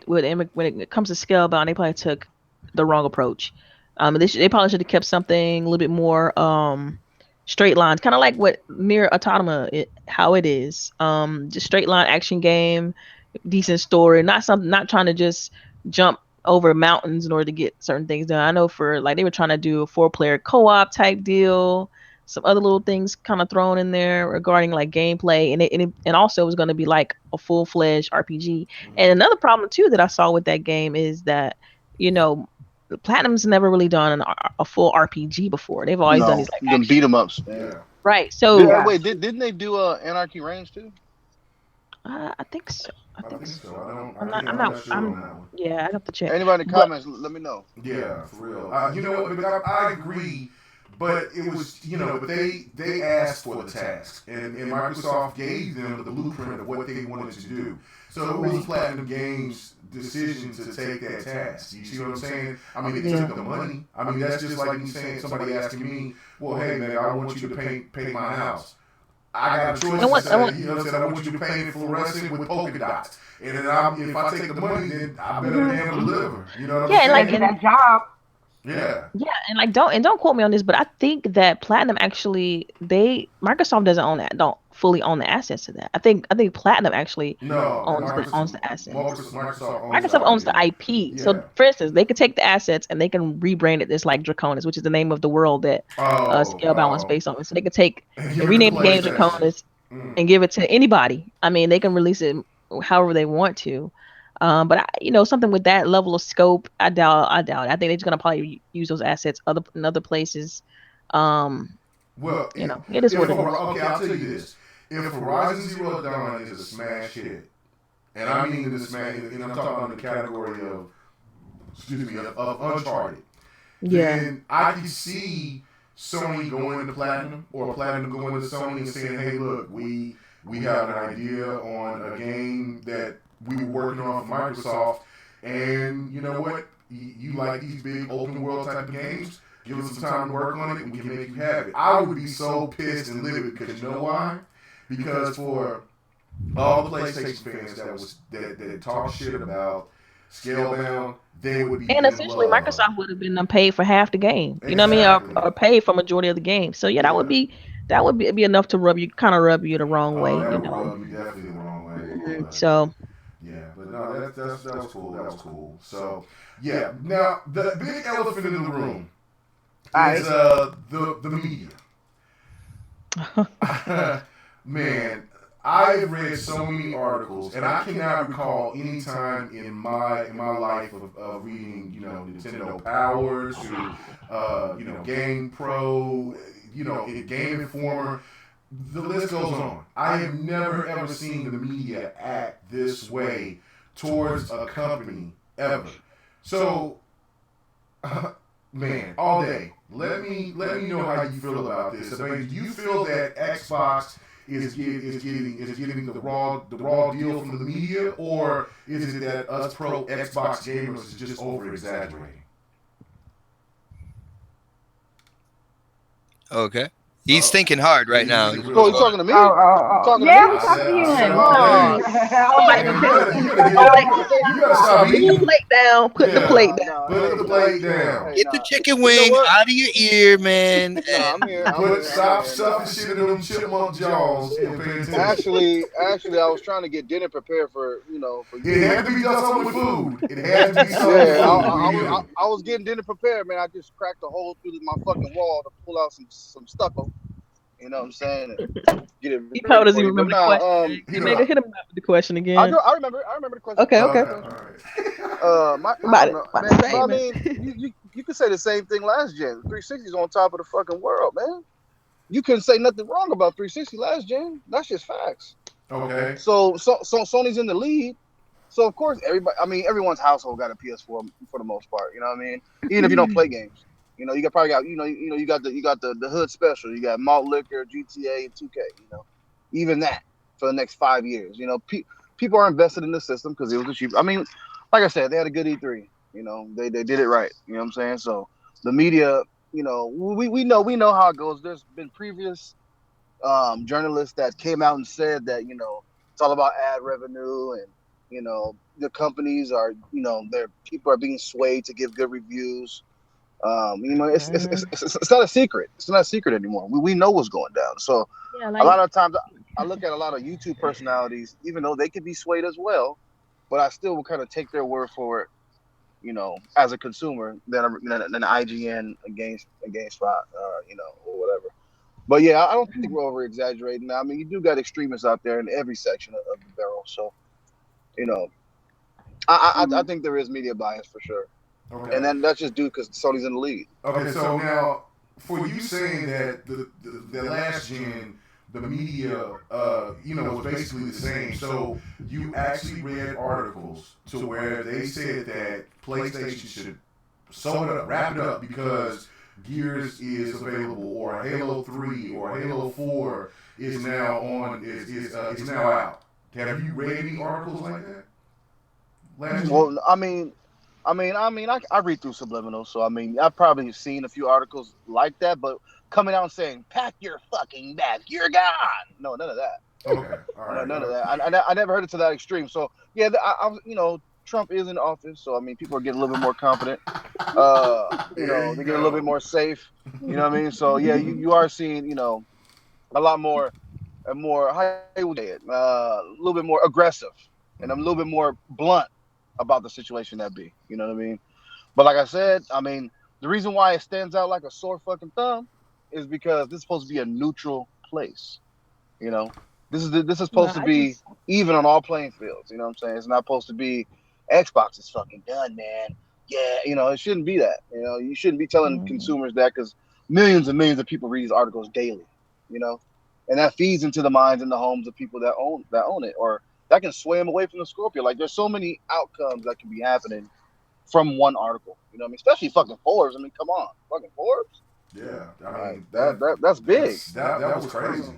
when it comes to Scalebound, they probably took the wrong approach. They probably should have kept something a little bit more straight lines, kind of like what Near Automata how it is. Just straight line action game, decent story, not trying to just jump over mountains in order to get certain things done. I know for like they were trying to do a 4-player co-op type deal, some other little things kind of thrown in there regarding like gameplay, and also it was going to be like a full-fledged RPG. And another problem too that I saw with that game is that Platinum's never really done a full RPG before. They've always done No, these like them beat 'em ups, man. Yeah. right. So Wait, didn't they do Anarchy Reigns too? I think so. I I think think so. so. I'm not. Sure on that one. Yeah, I have to check. Anybody in the But comments, let me know. Yeah, for real. You know what? But I agree. But it was, but they asked for the task, and Microsoft gave them the blueprint of what they wanted to do. So it was Platinum Games' decision to take that task. You see what I'm saying? I mean, they took the money. I mean, that's just like me saying, somebody asking me, well, hey, man, I want you to paint my house. I got a choice to say, I want you to paint it fluorescent with polka dots. And then if I take the money, then I better damn deliver. You know what I'm saying? Like that job. Yeah. Yeah, and like don't quote me on this, but I think that Platinum actually Microsoft doesn't own that, don't fully own the assets to that. I think Platinum actually owns the assets. Microsoft owns the IP. Yeah. So for instance, they could take the assets and they can rebrand it as like Draconis, which is the name of the world that Scalebound was based on. So they could take and rename the game Draconis and give it to anybody. I mean, they can release it however they want to. But something with that level of scope, I doubt it. I think they're just gonna probably use those assets in other places. Well, it is what it is. Okay, I'll tell you this: if Horizon Zero Dawn is a smash hit, and I mean the smash, and I'm talking about the category of Uncharted, then I can see Sony going to Platinum or Platinum going to Sony and saying, "Hey, look, we have an idea on a game that we were working on for Microsoft, and you know what? You like these big open world type of games? Give us some time to work on it, and we can make you have it." I would be so pissed and livid because you know why? Because for all the PlayStation fans that talk shit about Scalebound, they would be. And essentially, Microsoft would have been paid for half the game. You know what I mean? Or paid for majority of the game. So yeah, that would be enough to rub you the wrong way. That would rub you definitely the wrong way. So. Yeah, but no, that was cool. That was cool. So, yeah. Now, the big elephant in the room is the media. Man, I've read so many articles, and I cannot recall any time in my life of reading, Nintendo Power to, Game Pro, Game Informer. The list goes on. I have never ever seen the media act this way towards a company ever. So, man, all day. Let me know how you feel about this. I mean, do you feel that Xbox is getting the raw deal from the media, or is it that us pro Xbox gamers is just over exaggerating? Okay. He's thinking hard right now. Oh, you talking to me? Talking Yeah, to me? we talking to you. You gotta stop Put the eating. plate down. Put the plate down. Put the plate down. Get the chicken wing out of your ear, man. I'm here. Stop stuffing shit in them chipmunk jaws and pay attention. Actually, I was trying to get dinner prepared for you. It had to be done something with food. It had to be something with food. I was getting dinner prepared, man. I just cracked a hole through my fucking wall to pull out some stucco. You know what I'm saying? Get it. He probably doesn't even remember the question. Hit him up with the question again. I remember the question. Okay. I mean, you could say the same thing last gen. 360 is on top of the fucking world, man. You couldn't say nothing wrong about 360 last gen. That's just facts. Okay. So Sony's in the lead. So of course everyone's household got a PS4 for the most part. You know what I mean? Even if you don't play games. You got the hood special. You got malt liquor, GTA, and 2K. Even that for the next 5 years. People are invested in the system because it was a cheap. I mean, like I said, they had a good E3. They did it right. You know what I'm saying? So the media, we know how it goes. There's been previous journalists that came out and said that it's all about ad revenue and the companies are their people are being swayed to give good reviews. It's not a secret. It's not a secret anymore. We know what's going down. So a lot of times I look at a lot of YouTube personalities, even though they can be swayed as well, but I still will kind of take their word for it, as a consumer than an IGN, a GameSpot, or whatever. But yeah, I don't think we're over exaggerating. I mean, you do got extremists out there in every section of the barrel. So, I think there is media bias for sure. Okay. And then that's just due because Sony's in the lead. Okay, so now for you saying that the last gen, the media, was basically the same. So you actually read articles to where they said that PlayStation should sew it up, wrap it up because Gears is available, or Halo 3 or Halo 4 is now is now out. Have you read any articles like that? Well, I read through subliminals, so I've probably seen a few articles like that, but coming out and saying, pack your fucking bag, you're gone. No, none of that. Okay. All right. None of that. I never heard it to that extreme. So, yeah, Trump is in office, so, people are getting a little bit more confident. They get a little bit more safe. You know what I mean? So, yeah, you are seeing, a lot more, how would you say it? A little bit more aggressive, and a little bit more blunt about the situation that be. You know what I mean? But like I said, the reason why it stands out like a sore fucking thumb is because this is supposed to be a neutral place. This is supposed to be even on all playing fields. You know what I'm saying? It's not supposed to be Xbox is fucking done, man. Yeah, it shouldn't be that. You shouldn't be telling consumers that because millions and millions of people read these articles daily. And that feeds into the minds and the homes of people that own it, or that can sway them away from the Scorpio. Like, there's so many outcomes that can be happening from one article. Especially fucking Forbes. Come on, fucking Forbes. Yeah, that's big. That was crazy.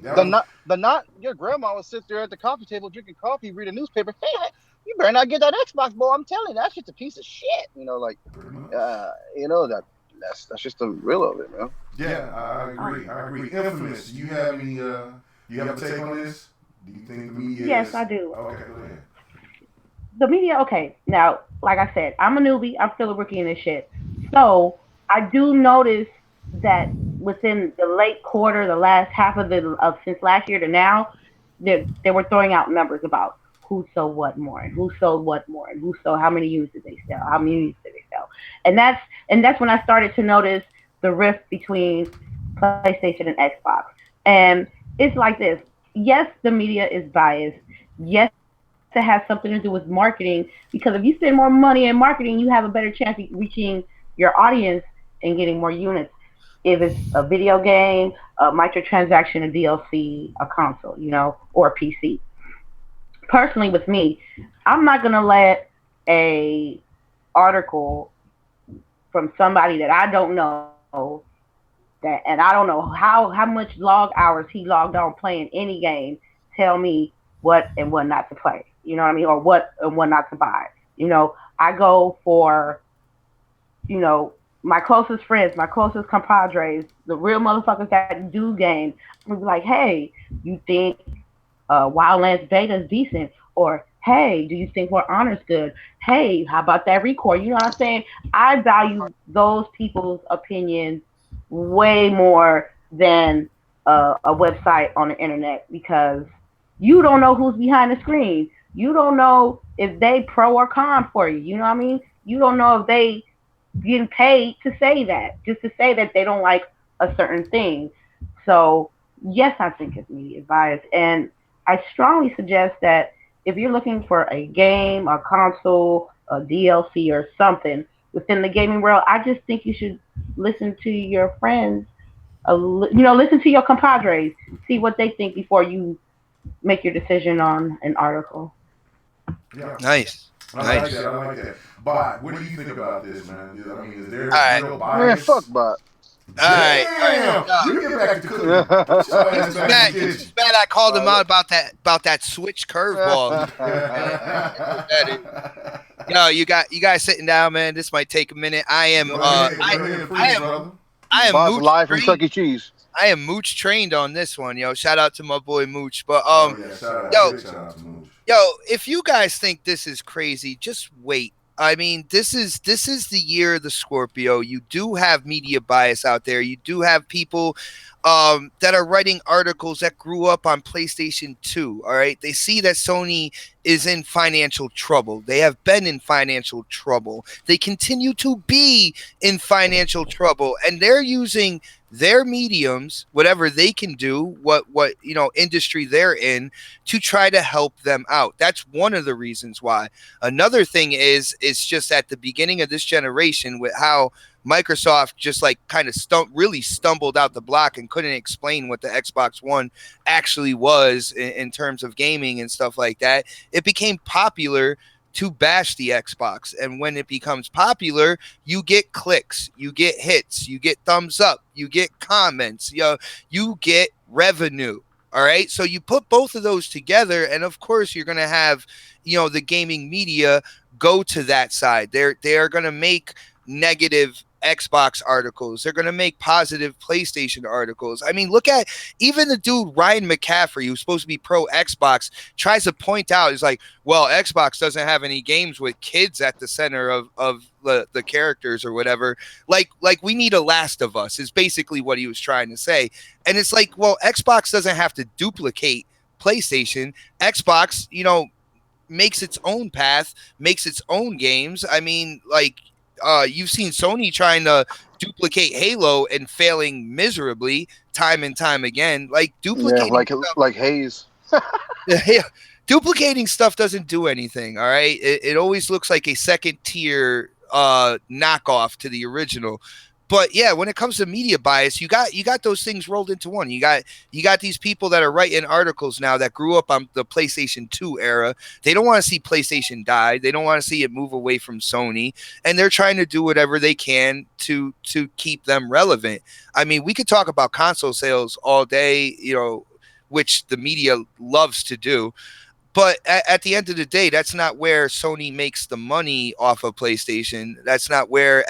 Your grandma would sit there at the coffee table drinking coffee, read a newspaper. Hey, you better not get that Xbox, boy. I'm telling you, that shit's a piece of shit. That's just the real of it, man. Yeah, I agree. Infamous. Do you have any? You have a take on this? Do you think the media? Yes, I do. Okay, go ahead. The media, okay. Now, like I said, I'm a newbie. I'm still a rookie in this shit. So I do notice that within the late quarter, the last half of since last year to now, they were throwing out numbers about who sold what more and who sold what more and who sold how many units did they sell, how many units did they sell, and that's when I started to notice the rift between PlayStation and Xbox. And it's like this. yes, the media is biased. Yes, it has something to do with marketing because if you spend more money in marketing, you have a better chance of reaching your audience and getting more units. If it's a video game, a microtransaction, a DLC, a console, or a PC. Personally, with me, I'm not gonna let a article from somebody that I don't know and I don't know how much log hours he logged on playing any game tell me what and what not to play. You know what I mean? Or what and what not to buy. I go for, you know, my closest friends, my closest compadres, the real motherfuckers that do games. I'm gonna be like, hey, you think Wildlands Beta is decent? Or hey, do you think For Honor's good? Hey, how about that record? You know what I'm saying? I value those people's opinions way more than a website on the internet because you don't know who's behind the screen. You don't know if they pro or con for you. You know what I mean? You don't know if they getting paid to say that, just to say that they don't like a certain thing. So yes, I think it's media bias, and I strongly suggest that if you're looking for a game, a console, a DLC, or something within the gaming world, I just think you should listen to your friends. Listen to your compadres, see what they think before you make your decision on an article. Yeah. Nice. I like Nice. that. I like that. But what do you think about this, man? I mean, is there All right. real Man, bias? fuck bot. All right. Damn! You get back to cooking. Put your ass back in the kitchen. Bad I called him out about that switch curveball. Yo, you guys sitting down, man. This might take a minute. I am Go ahead, please, brother. I am Bot's Mooch live from trained. Chuck E. Cheese. I am Mooch trained on this one, yo. Shout out to my boy Mooch. But Yeah, shout out to Mooch. yo, if you guys think this is crazy, just wait. I mean, this is the year of the Scorpio. You do have media bias out there. You do have people that are writing articles that grew up on PlayStation 2. All right. They see that Sony is in financial trouble. They have been in financial trouble. They continue to be in financial trouble. And they're using their mediums, whatever they can do, what industry they're in, to try to help them out. That's one of the reasons why. Another thing is just at the beginning of this generation with how Microsoft just like kind of really stumbled out the block and couldn't explain what the Xbox One actually was in terms of gaming and stuff like that. It became popular to bash the Xbox. And when it becomes popular, you get clicks, you get hits, you get thumbs up, you get comments, you get revenue. All right. So you put both of those together, and of course you're going to have, the gaming media go to that side. They are going to make negative Xbox articles. They're going to make positive PlayStation articles. I mean, look at even the dude Ryan McCaffrey, who's supposed to be pro Xbox, tries to point out, he's like, well, Xbox doesn't have any games with kids at the center of the characters or whatever. Like we need a Last of Us is basically what he was trying to say. And it's like, well, Xbox doesn't have to duplicate PlayStation. Xbox, makes its own path, makes its own games. I mean, like, you've seen Sony trying to duplicate Halo and failing miserably time and time again. Like duplicating, like Hayes. yeah, duplicating stuff doesn't do anything. All right, it always looks like a second tier knockoff to the original. But yeah, when it comes to media bias, you got those things rolled into one. You got these people that are writing articles now that grew up on the PlayStation 2 era. They don't want to see PlayStation die. They don't want to see it move away from Sony, and they're trying to do whatever they can to keep them relevant. I mean, we could talk about console sales all day, which the media loves to do. But at the end of the day, that's not where Sony makes the money off of PlayStation. That's not where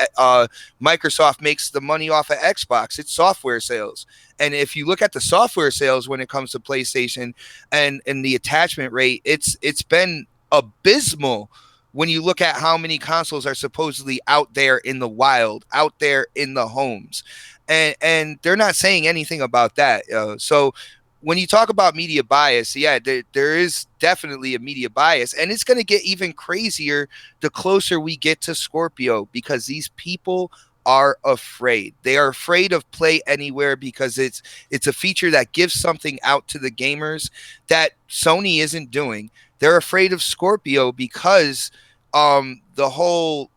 Microsoft makes the money off of Xbox. It's software sales. And if you look at the software sales when it comes to PlayStation and the attachment rate, it's been abysmal when you look at how many consoles are supposedly out there in the wild, out there in the homes. And they're not saying anything about that. So when you talk about media bias, yeah, there is definitely a media bias, and it's going to get even crazier the closer we get to Scorpio, because these people are afraid. They are afraid of Play Anywhere because it's a feature that gives something out to the gamers that Sony isn't doing. They're afraid of Scorpio because the whole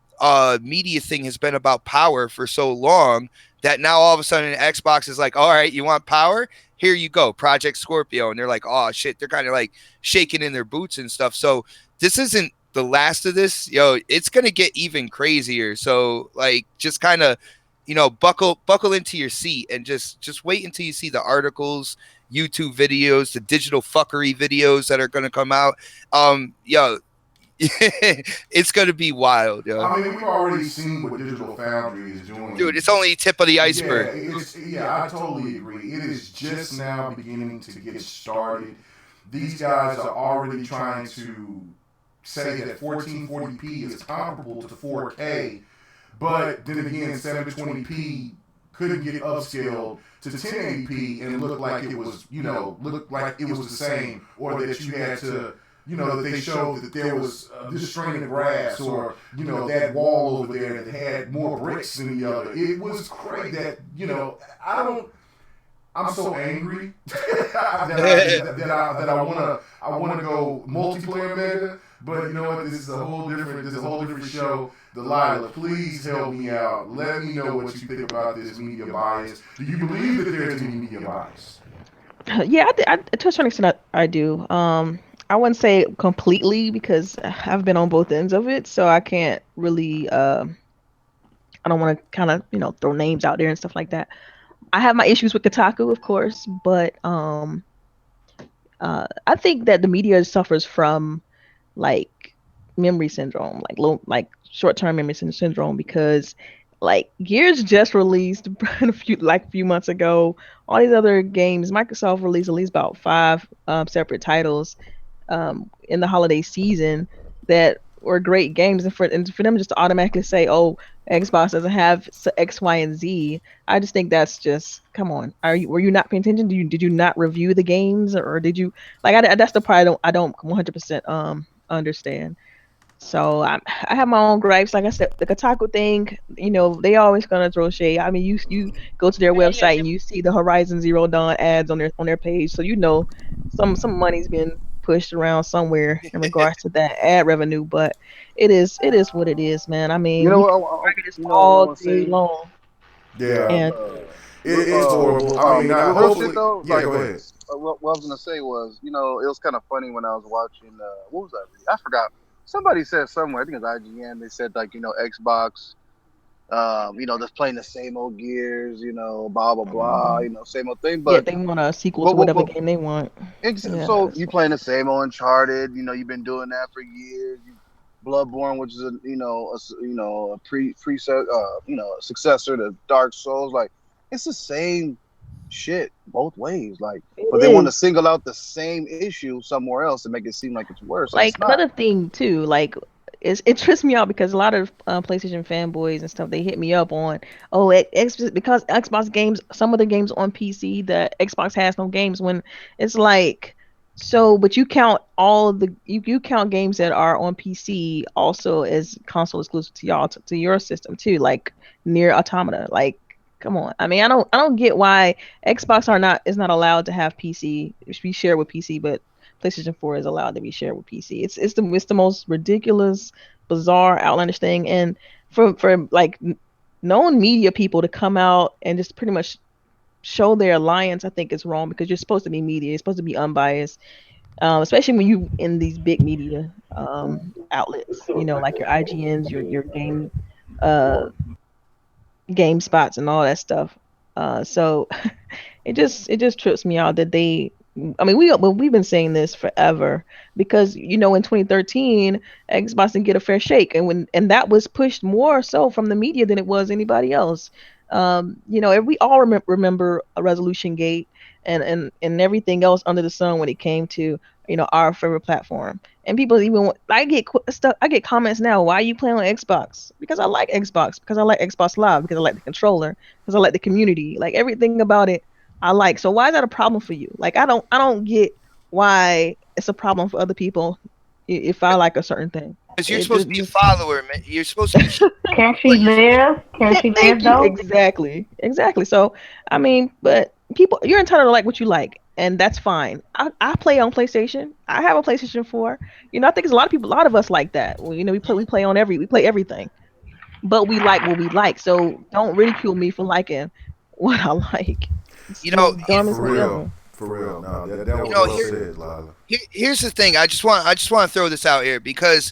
media thing has been about power for so long that now all of a sudden Xbox is like, all right, you want power? Here you go, Project Scorpio. And they're like, oh shit, they're kind of like shaking in their boots and stuff. So this isn't the last of this. It's gonna get even crazier. So like just kind of, buckle into your seat and just wait until you see the articles, YouTube videos, the digital fuckery videos that are gonna come out. It's gonna be wild, yo. I mean, we've already seen what Digital Foundry is doing. Dude, it's only tip of the iceberg. Yeah, I totally agree. It is just now beginning to get started. These guys are already trying to say that 1440p is comparable to 4K, but then again, 720p couldn't get upscaled to 1080p and look like it was, the same, or that you had to, that they showed that there was this string of grass, or, that wall over there that had more bricks than the other. It was crazy that, I'm so angry that I wanna go multiplayer mega, but you know what? This is a whole different show. Delilah, please help me out. Let me know what you think about this media bias. Do you believe that there's any media bias? Yeah, to a certain extent, I do. I wouldn't say completely because I've been on both ends of it, so I can't really. I don't want to kind of throw names out there and stuff like that. I have my issues with Kotaku, of course, but I think that the media suffers from like memory syndrome, like short-term memory syndrome, because like Gears just released a few months ago. All these other games, Microsoft released at least about 5 separate titles in the holiday season that were great games, and for them just to automatically say, oh, Xbox doesn't have X, Y, and Z, I just think that's just, come on. Were you not paying attention? Did you not review the games, or did you that's the part I don't 100% understand. So I have my own gripes. Like I said, the Kotaku thing, they always gonna throw shade. I mean, you go to their website and you see the Horizon Zero Dawn ads on their page, so some money's been pushed around somewhere in regards to that ad revenue. But it is what it is, man. I mean, all day long. Yeah, and it's horrible. I mean, hopefully, though, yeah, go ahead. What I was gonna say was, it was kind of funny when I was watching. What was that? I forgot. Somebody said somewhere, I think it was IGN. They said Xbox, just playing the same old Gears, blah blah blah, same old thing. But yeah, they want a sequel to whatever game they want. So you playing the same old Uncharted? You've been doing that for years. Bloodborne, which is a successor to Dark Souls. Like, it's the same shit both ways. Like, but they want to single out the same issue somewhere else and make it seem like it's worse. Like, another thing too, like, it trips me out because a lot of PlayStation fanboys and stuff, they hit me up on, because Xbox games, some of the games on PC that Xbox has no games, when it's like, so, but you count you count games that are on PC also as console exclusive to your system too, like Nier Automata. Like, come on. I mean, I don't get why Xbox is not allowed to have PC, be shared with PC, but PlayStation 4 is allowed to be shared with PC. It's the most ridiculous, bizarre, outlandish thing. And for like known media people to come out and just pretty much show their alliance, I think is wrong, because you're supposed to be media. You're supposed to be unbiased, especially when you in these big media outlets, like your IGNs, your game spots and all that stuff. So it just trips me out that we've been saying this forever, because in 2013 Xbox didn't get a fair shake, and that was pushed more so from the media than it was anybody else. We all remember a Resolution Gate and everything else under the sun when it came to our favorite platform. And people I get comments now, why are you playing on Xbox? Because I like Xbox, because I like Xbox Live, because I like the controller, because I like the community, like everything about it I like. So why is that a problem for you? Like, I don't get why it's a problem for other people if I like a certain thing. Because you're supposed to be a follower, man. You're supposed to be. Can't she live? Can she live Thank you. though? Exactly. So, I mean, but people, you're entitled to like what you like, and that's fine. I play on PlayStation. I have a PlayStation 4. You know, I think it's a lot of us like that. Well, you know, we play everything, but we like what we like. So don't ridicule me for liking what I like. It's You know, dumb as For hell. real. For real. No, that was You know, well said, Lila. Here's the thing. I just want to throw this out here because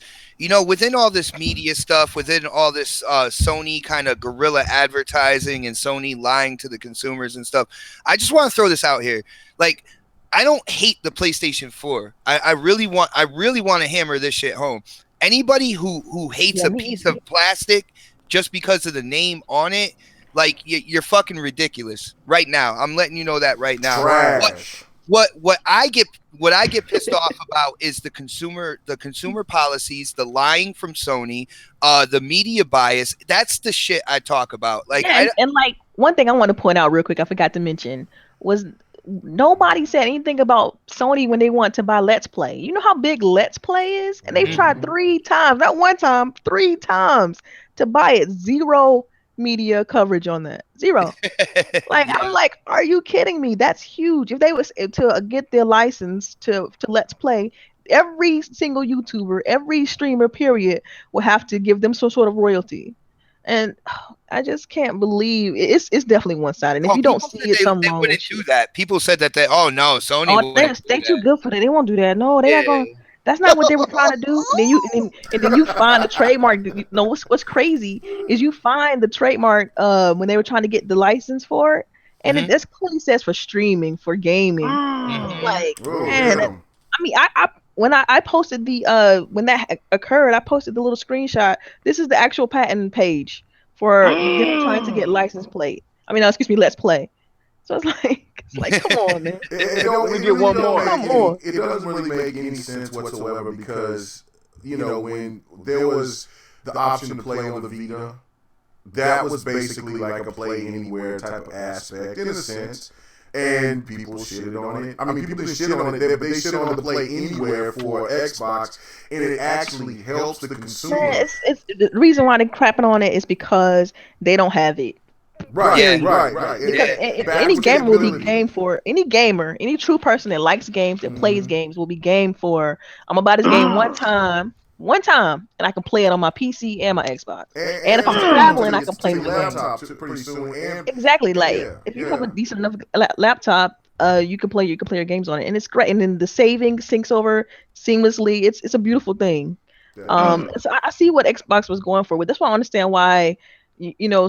within all this media stuff, within all this Sony kind of guerrilla advertising and Sony lying to the consumers and stuff, I just want to throw this out here. Like, I don't hate the PlayStation 4. I really want to hammer this shit home. Anybody who hates a piece of plastic just because of the name on it, like, you're fucking ridiculous right now. I'm letting you know that right now. Trash. What I get pissed off about is the consumer policies, the lying from Sony, the media bias. That's the shit I talk about. Like, yeah, and like one thing I want to point out real quick, I forgot to mention, was nobody said anything about Sony when they want to buy Let's Play. You know how big Let's Play is, and they've tried 3 times, not one time, 3 times to buy it. Zero media coverage on that. Zero. Like, I'm like, are you kidding me? That's huge. If they was to get their license to Let's Play, every single YouTuber, every streamer, period, will have to give them some sort of royalty. And I just can't believe it's definitely one sided. And if you don't see it, something wrong. They wouldn't do that. People said that Sony. They too good for that. They won't do that. No, they're not going. That's not what they were trying to do. And then you find the trademark. You know what's crazy is you find the trademark when they were trying to get the license for it, and it clearly says for streaming, for gaming. Like, man, I mean, when I posted the when that occurred, I posted the little screenshot. This is the actual patent page for them trying to get license plate. I mean, excuse me, Let's Play. So it's like, come on, man. Let me get one more. Come on. It doesn't really make any sense whatsoever because, when there was the option to play on the Vita, that was basically like a play anywhere type of aspect in a sense. And people shitted on it. I mean, people didn't shit on it, but they shit on the play anywhere for Xbox, and it actually helps the consumer. It's the reason why they're crapping on it is because they don't have it. Right. Any gamer will be game for any gamer, any true person that likes games, that plays games will be game for. I'm gonna buy this game one time, and I can play it on my PC and my Xbox. And if I'm traveling, I can play my laptop pretty soon. Exactly, like if you have a decent enough laptop, you can play your games on it, and it's great. And then the saving syncs over seamlessly. It's a beautiful thing. So I see what Xbox was going for. That's why I understand why.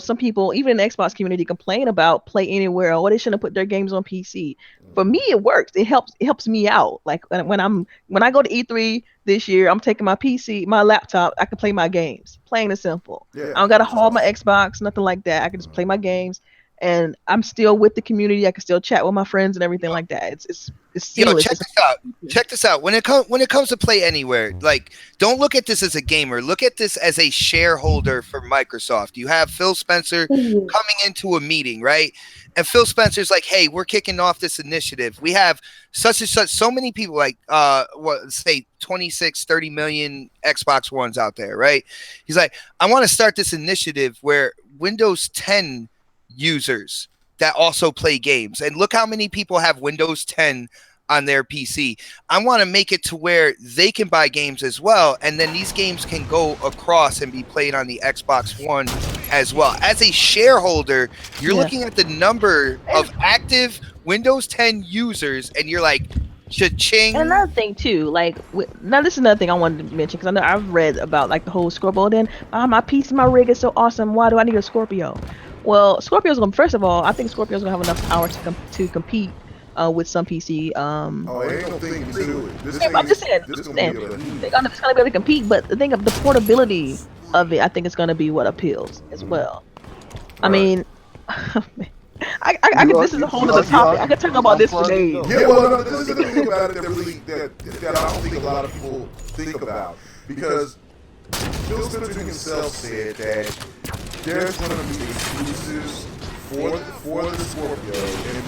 Some people, even in the Xbox community, complain about Play Anywhere or they shouldn't put their games on PC. For me, it works. It helps me out. Like when I go to E3 this year, I'm taking my PC, my laptop. I can play my games. Plain and simple. I don't gotta haul my Xbox, nothing like that. I can just play my games, and I'm still with the community. I can still chat with my friends and everything like that. It's seamless. Check this out. When it comes to Play Anywhere, like, don't look at this as a gamer. Look at this as a shareholder for Microsoft. You have Phil Spencer coming into a meeting, right? And Phil Spencer's like, "Hey, we're kicking off this initiative. We have such and such, so many people, like say 26, 30 million Xbox Ones out there, right?" He's like, "I want to start this initiative where Windows 10 users that also play games, and look how many people have Windows 10 on their PC. I want to make it to where they can buy games as well, and then these games can go across and be played on the Xbox One as well." As a shareholder, you're looking at the number of active Windows 10 users, and you're like, cha-ching. And another thing too, like, now this is another thing I wanted to mention, because I know I've read about like the whole Scorpio. Then my PC, my rig is so awesome. Why do I need a Scorpio? Well, Scorpio's gonna, first of all, I think Scorpio's gonna have enough power to compete with some PC. It ain't no thing to it. I'm just saying, they're gonna be able to compete, but the thing of the portability of it, I think it's gonna be what appeals as well. I mean, this is a whole other topic. I could talk about this for days. Yeah, well, this is the thing about it that I don't think a lot of people think about, because Phil Spencer himself said that there's going to be exclusives for the Scorpio and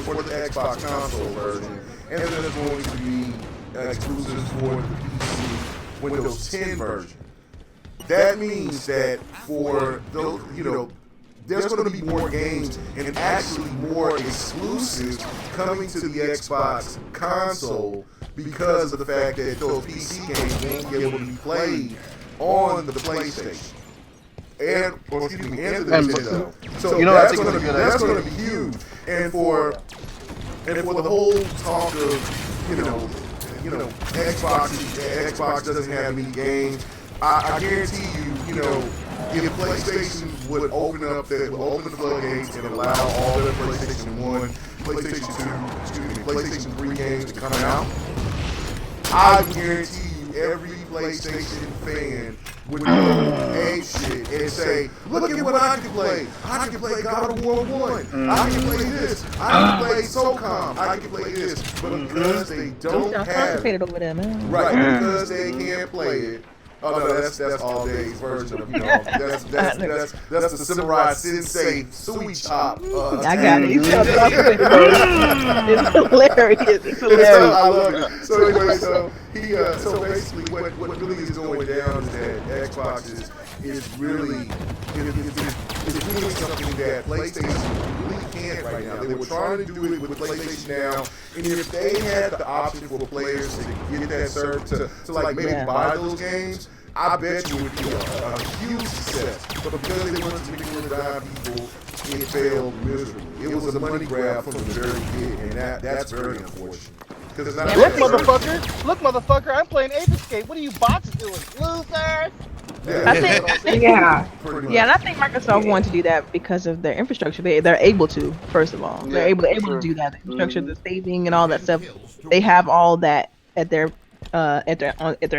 for the Xbox console version, and then there's going to be exclusives for the PC Windows 10 version. That means that for those, there's going to be more games and actually more exclusives coming to the Xbox console because of the fact that those PC games won't be able to be played on the PlayStation. And the Nintendo. So that's going to be huge. And for the whole talk of Xbox doesn't have any games. I guarantee you, if PlayStation would open the floodgates and allow all their PlayStation 1, PlayStation 2, PlayStation 3 games to come out, I guarantee you every PlayStation fan would go ape shit and say, look at what I can play. I can play God of War 1. I can play this. I can play SOCOM. I can play this. But because they don't have it, over there, man. Right, because they can't play it. Oh no, that's all day's version of that's the Samurai Sensei Sui Chop. I got it. It's hilarious. It's hilarious. I love it. So anyway, so basically what really is going down is that Xbox is really doing something that PlayStation really can't right now. They were trying to do it with PlayStation Now, and if they had the option for players to get that served to like maybe buy those games, I bet you it would be a huge success. But because they wanted to make it around people, it failed miserably. It was a money grab from the very beginning, and that's very unfortunate. Look, motherfucker, I'm playing Ape Escape. What are you bots doing? Losers! And I think Microsoft wanted to do that because of their infrastructure. They're able to, first of all. They're able to do that. The infrastructure, the saving and all that stuff. They have all that at their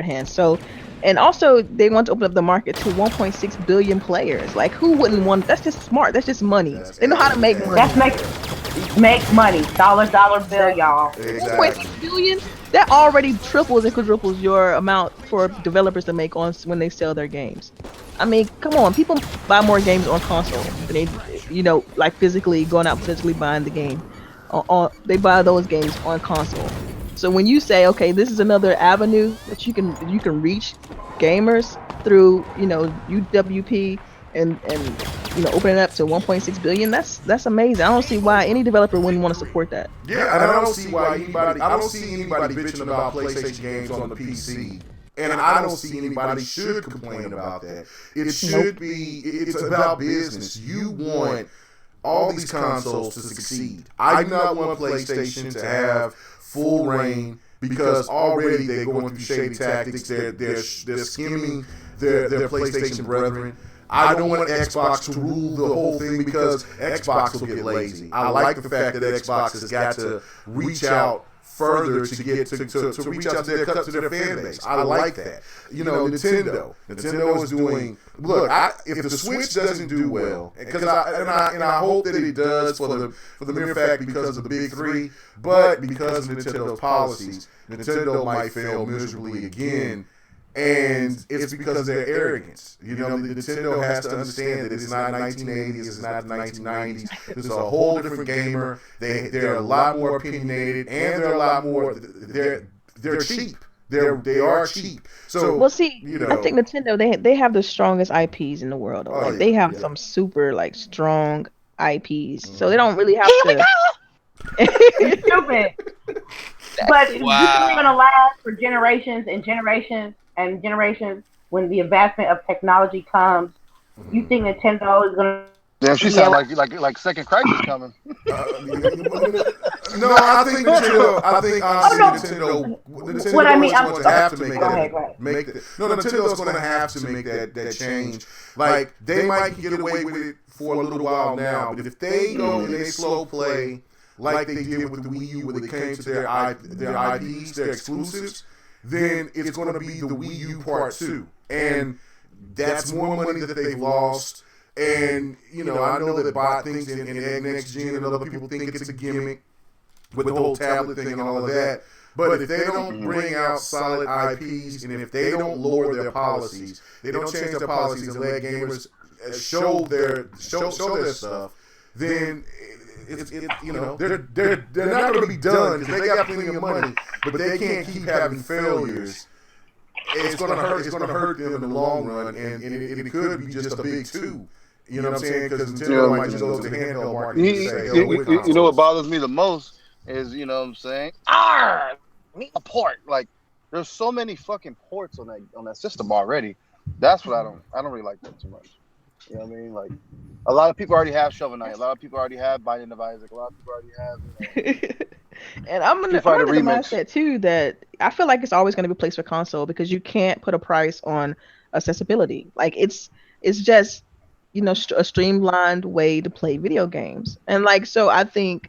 hands. So, and also they want to open up the market to 1.6 billion players. Like, who wouldn't want? That's just smart. That's just money. They know how to make money. That's make money. Dollar bill, y'all. Exactly. 1.6 billion. That already triples and quadruples your amount for developers to make on when they sell their games. I mean, come on, people buy more games on console than they, like physically going out physically buying the game. They buy those games on console. So when you say, okay, this is another avenue that you can reach gamers through, UWP and open it up to 1.6 billion, that's amazing. I don't see why any developer wouldn't want to support that. Yeah, and I don't see anybody bitching about PlayStation games on the PC. And I don't see anybody should complain about that. It should be, it's about business. You want all these consoles to succeed. I do not want PlayStation to have full reign because already they're going through shady tactics. They're skimming their PlayStation brethren. I don't want Xbox to rule the whole thing because Xbox will get lazy. I like the fact that Xbox has got to reach out further to get to reach out to their fan base. I like that. Nintendo is doing. Look, if the Switch doesn't do well, because I hope that it does for the mere fact because of the big three, but because of Nintendo's policies, Nintendo might fail miserably again. And it's because of their arrogance. Nintendo has to understand that it's not 1980s, it's not the 1990s. This is a whole different gamer. They're a lot more opinionated, and they're a lot more. They're cheap. They are cheap. So I think Nintendo they have the strongest IPs in the world. They have some super strong IPs, so they don't really have to. It's stupid. But this is going to last for generations and generations and generations. When the advancement of technology comes, you think Nintendo is going to? Damn, she sounds like second crisis coming. No, I think Nintendo. Nintendo. What I mean, going to have to make make that. Nintendo's going to have to make that change. Like, they might get away with it for a little while now, but if they go and they slow play like they did with the Wii U when it came to their IPs, their exclusives, then it's going to be the Wii U Part 2. And that's more money that they've lost. And, I know that bought things in next gen and other people think it's a gimmick with the whole tablet thing and all of that. But if they don't bring out solid IPs and if they don't lower their policies, they don't change their policies and let gamers show their stuff, then they're not going to be done because they got plenty of money, but they can't keep having failures it's gonna hurt. It's gonna hurt them in the long run, and it could be just a big two. You know what I'm saying? Because Nintendo might just go to the handheld market and say, you know what bothers me the most is, you know what I'm saying? Need a port. Like, there's so many fucking ports on that system already. That's what I don't really like that too much. You know what I mean? Like, a lot of people already have Shovel Knight. A lot of people already have Binding of Isaac. A lot of people already have. And I'm in the mindset too that I feel like it's always going to be a place for console because you can't put a price on accessibility. Like it's just, you know, a streamlined way to play video games. And like, so I feel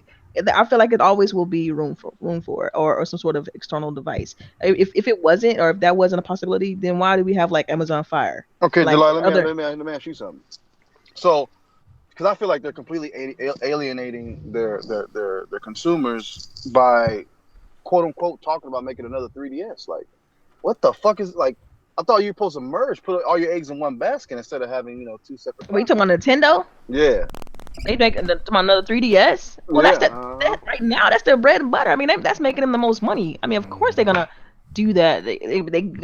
like it always will be room for or some sort of external device. If it wasn't, or if that wasn't a possibility, then why do we have like Amazon Fire? Okay, like, Delilah, let me ask you something. So, because I feel like they're completely alienating their consumers by quote unquote talking about making another 3DS. Like, what the fuck is like? I thought you were supposed to merge, put all your eggs in one basket instead of having, you know, two separate. Were you talking about Nintendo? Yeah. They make another 3DS. Well, yeah, that's right now. That's their bread and butter. I mean, that's making them the most money. I mean, of course they're gonna do that. They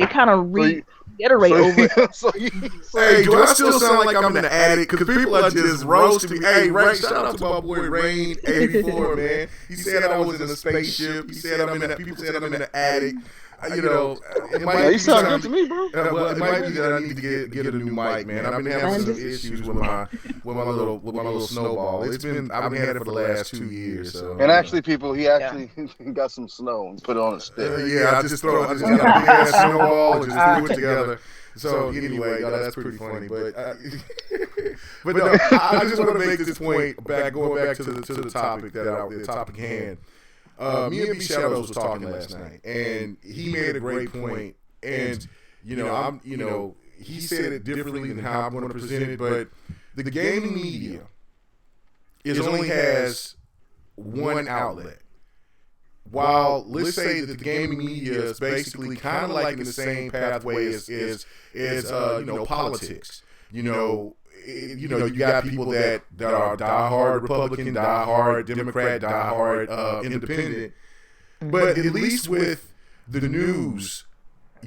kind of reiterate over. Hey, do I still sound like I'm in the attic? Because people are just roasting me. Hey, Ray, shout out to my boy Rain 84, man. He said I was in a spaceship. He said people said I'm in the attic. You know, it might you sound good to me, bro. Well, it might be that I need to get a new mic, man. I've been having some issues with my little snowball. I've been had it for the last 2 years. So. And actually, people, he actually got some snow and put it on a stick. I just got a big ass snowball and just threw it together. So anyway, that's pretty funny. But no, I just want to make this point going back to the topic the topic hand. Me and B Shadows was talking last night, and he made a great point. And he said it differently than how I'm going to present it. But the gaming media only has one outlet. While let's say that the gaming media is basically kind of like in the same pathway as politics. You got people that are diehard Republican, diehard Democrat, diehard independent. But at least with the news,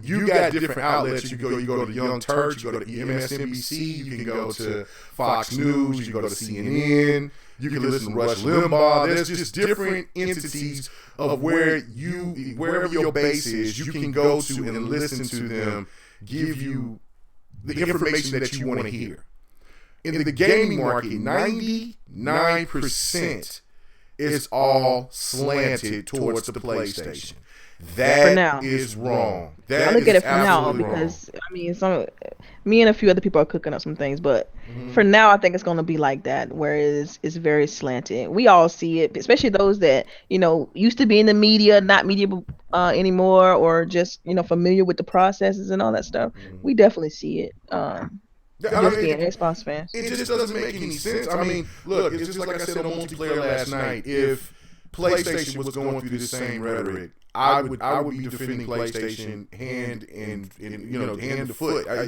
you got different outlets. You go to the Young Turks, you go to MSNBC, you can go to Fox News, you can go to CNN, you can listen to Rush Limbaugh. There's just different entities of wherever your base is, you can go to and listen to them, give you the information that you want to hear. In the gaming market, 99% is all slanted towards the PlayStation. That is wrong. I look at it for now because me and a few other people are cooking up some things, but for now I think it's going to be like that, where it's very slanted. We all see it, especially those that used to be in the media, not media anymore, or just familiar with the processes and all that stuff. We definitely see it. Just being Xbox fans. It just doesn't make any sense. I mean, look, it's just like I said on multiplayer last night. If PlayStation was going through the same rhetoric, I would be defending PlayStation hand and hand to foot. I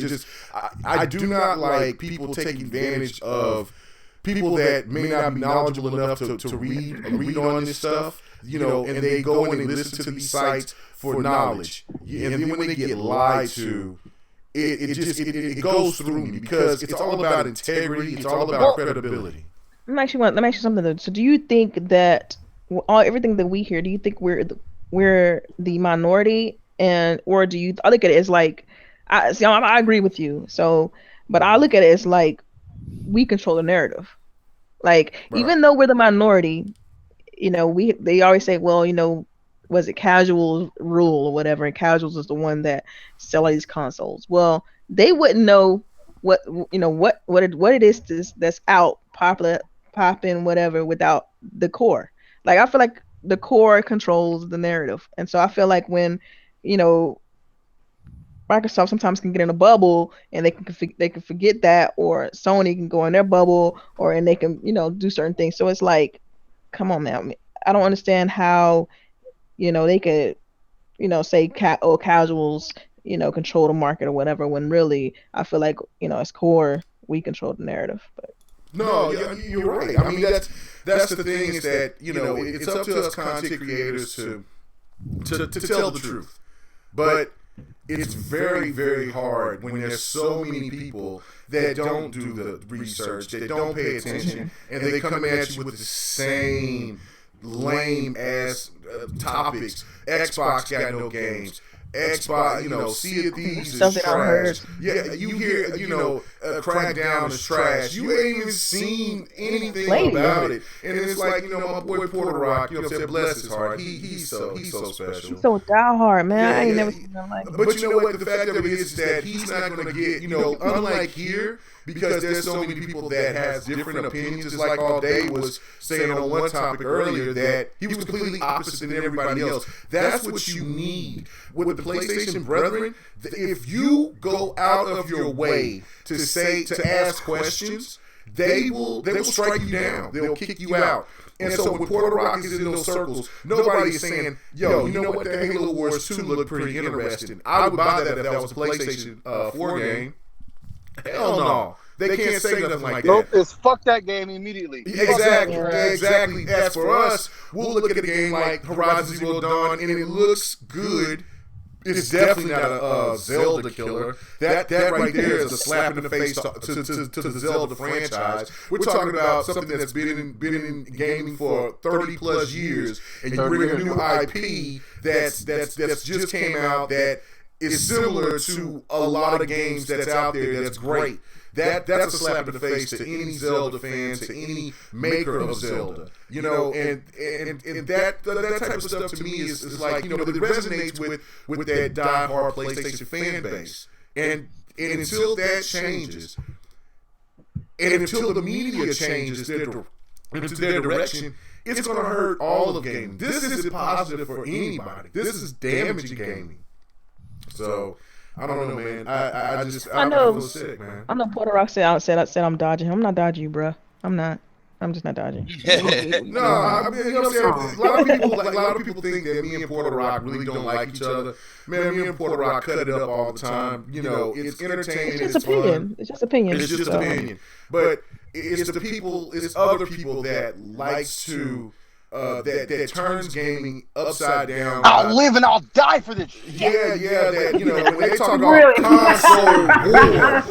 do not like people taking advantage of people that may not be knowledgeable enough to read on this stuff. And they go in and listen to these sites for knowledge, and then when they get lied to. It goes through me because it's all about integrity. It's all about credibility. Let me ask you something though. So, do you think that everything that we hear? Do you think we're the minority, or do you? I look at it as like, I agree with you. So, but I look at it as like we control the narrative. Like even though we're the minority, they always say, well, was it casual rule or whatever, and casuals is the one that sell these consoles. Well, they wouldn't know what it is that's out popping whatever without the core. Like I feel like the core controls the narrative, and so I feel like when Microsoft sometimes can get in a bubble and they can forget that, or Sony can go in their bubble, and they can do certain things. So it's like, come on now, I don't understand how. They could, say casuals, control the market or whatever, when really I feel like, as core, we control the narrative. But no, you're right. I mean, that's the thing is that, it's up to us content creators to tell the truth. But it's very, very hard when there's so many people that don't do the research, that don't pay attention, and they come at you with the same lame ass topics. Xbox got no games. Xbox, Sea of Thieves is trash. Yeah, you hear, Crackdown is trash. You ain't even seen anything about it. And it's like, my boy Porter Rock, bless his heart. He's so special. He's so diehard, man. I ain't never seen nothing like it. But you know what? The fact of it is that he's not going to get, unlike here, because there's so many people that has different opinions. It's like All Day was saying on one topic earlier that he was completely opposite than everybody else. That's what you need with the PlayStation brethren. If you go out of your way to ask questions, they will strike you down. They'll kick you out. And so when Porter Rock is in those circles, nobody is saying, yo, you know what, the Halo Wars 2 looked pretty interesting. I would buy that if that was a PlayStation 4 game. Hell no. They can't say nothing like that. Nope, it's fuck that game immediately. Exactly. As for us, we'll look at a game like Horizon Zero Dawn, and it looks good. It's definitely not a Zelda killer. That right there is a slap in the face to the Zelda franchise. We're talking about something that's been in gaming for 30 plus years, and you bring a new IP that's just came out that is similar to a lot of games that's out there that's great. That's a slap in the face to any Zelda fan, to any maker of Zelda, and that type of stuff to me is like, it resonates with that diehard PlayStation fan base, and until that changes, and until the media changes into their direction, it's going to hurt all of gaming. This isn't positive for anybody. This is damaging gaming. So. I don't know, man. I feel sick, man. I know Porter Rock said I'm dodging him. I'm not dodging you, bro. I'm not. I'm just not dodging. No, I mean, what I'm saying? A lot of people think that me and Porter Rock really don't like each other. Man, me and Porter Rock cut it up all the time. It's entertaining. It's just opinion. Fun. It's just opinion. It's just opinion. But it's other people that likes to. That turns gaming upside down. I'll live and I'll die for this shit. Yeah, that, when they talk about console war,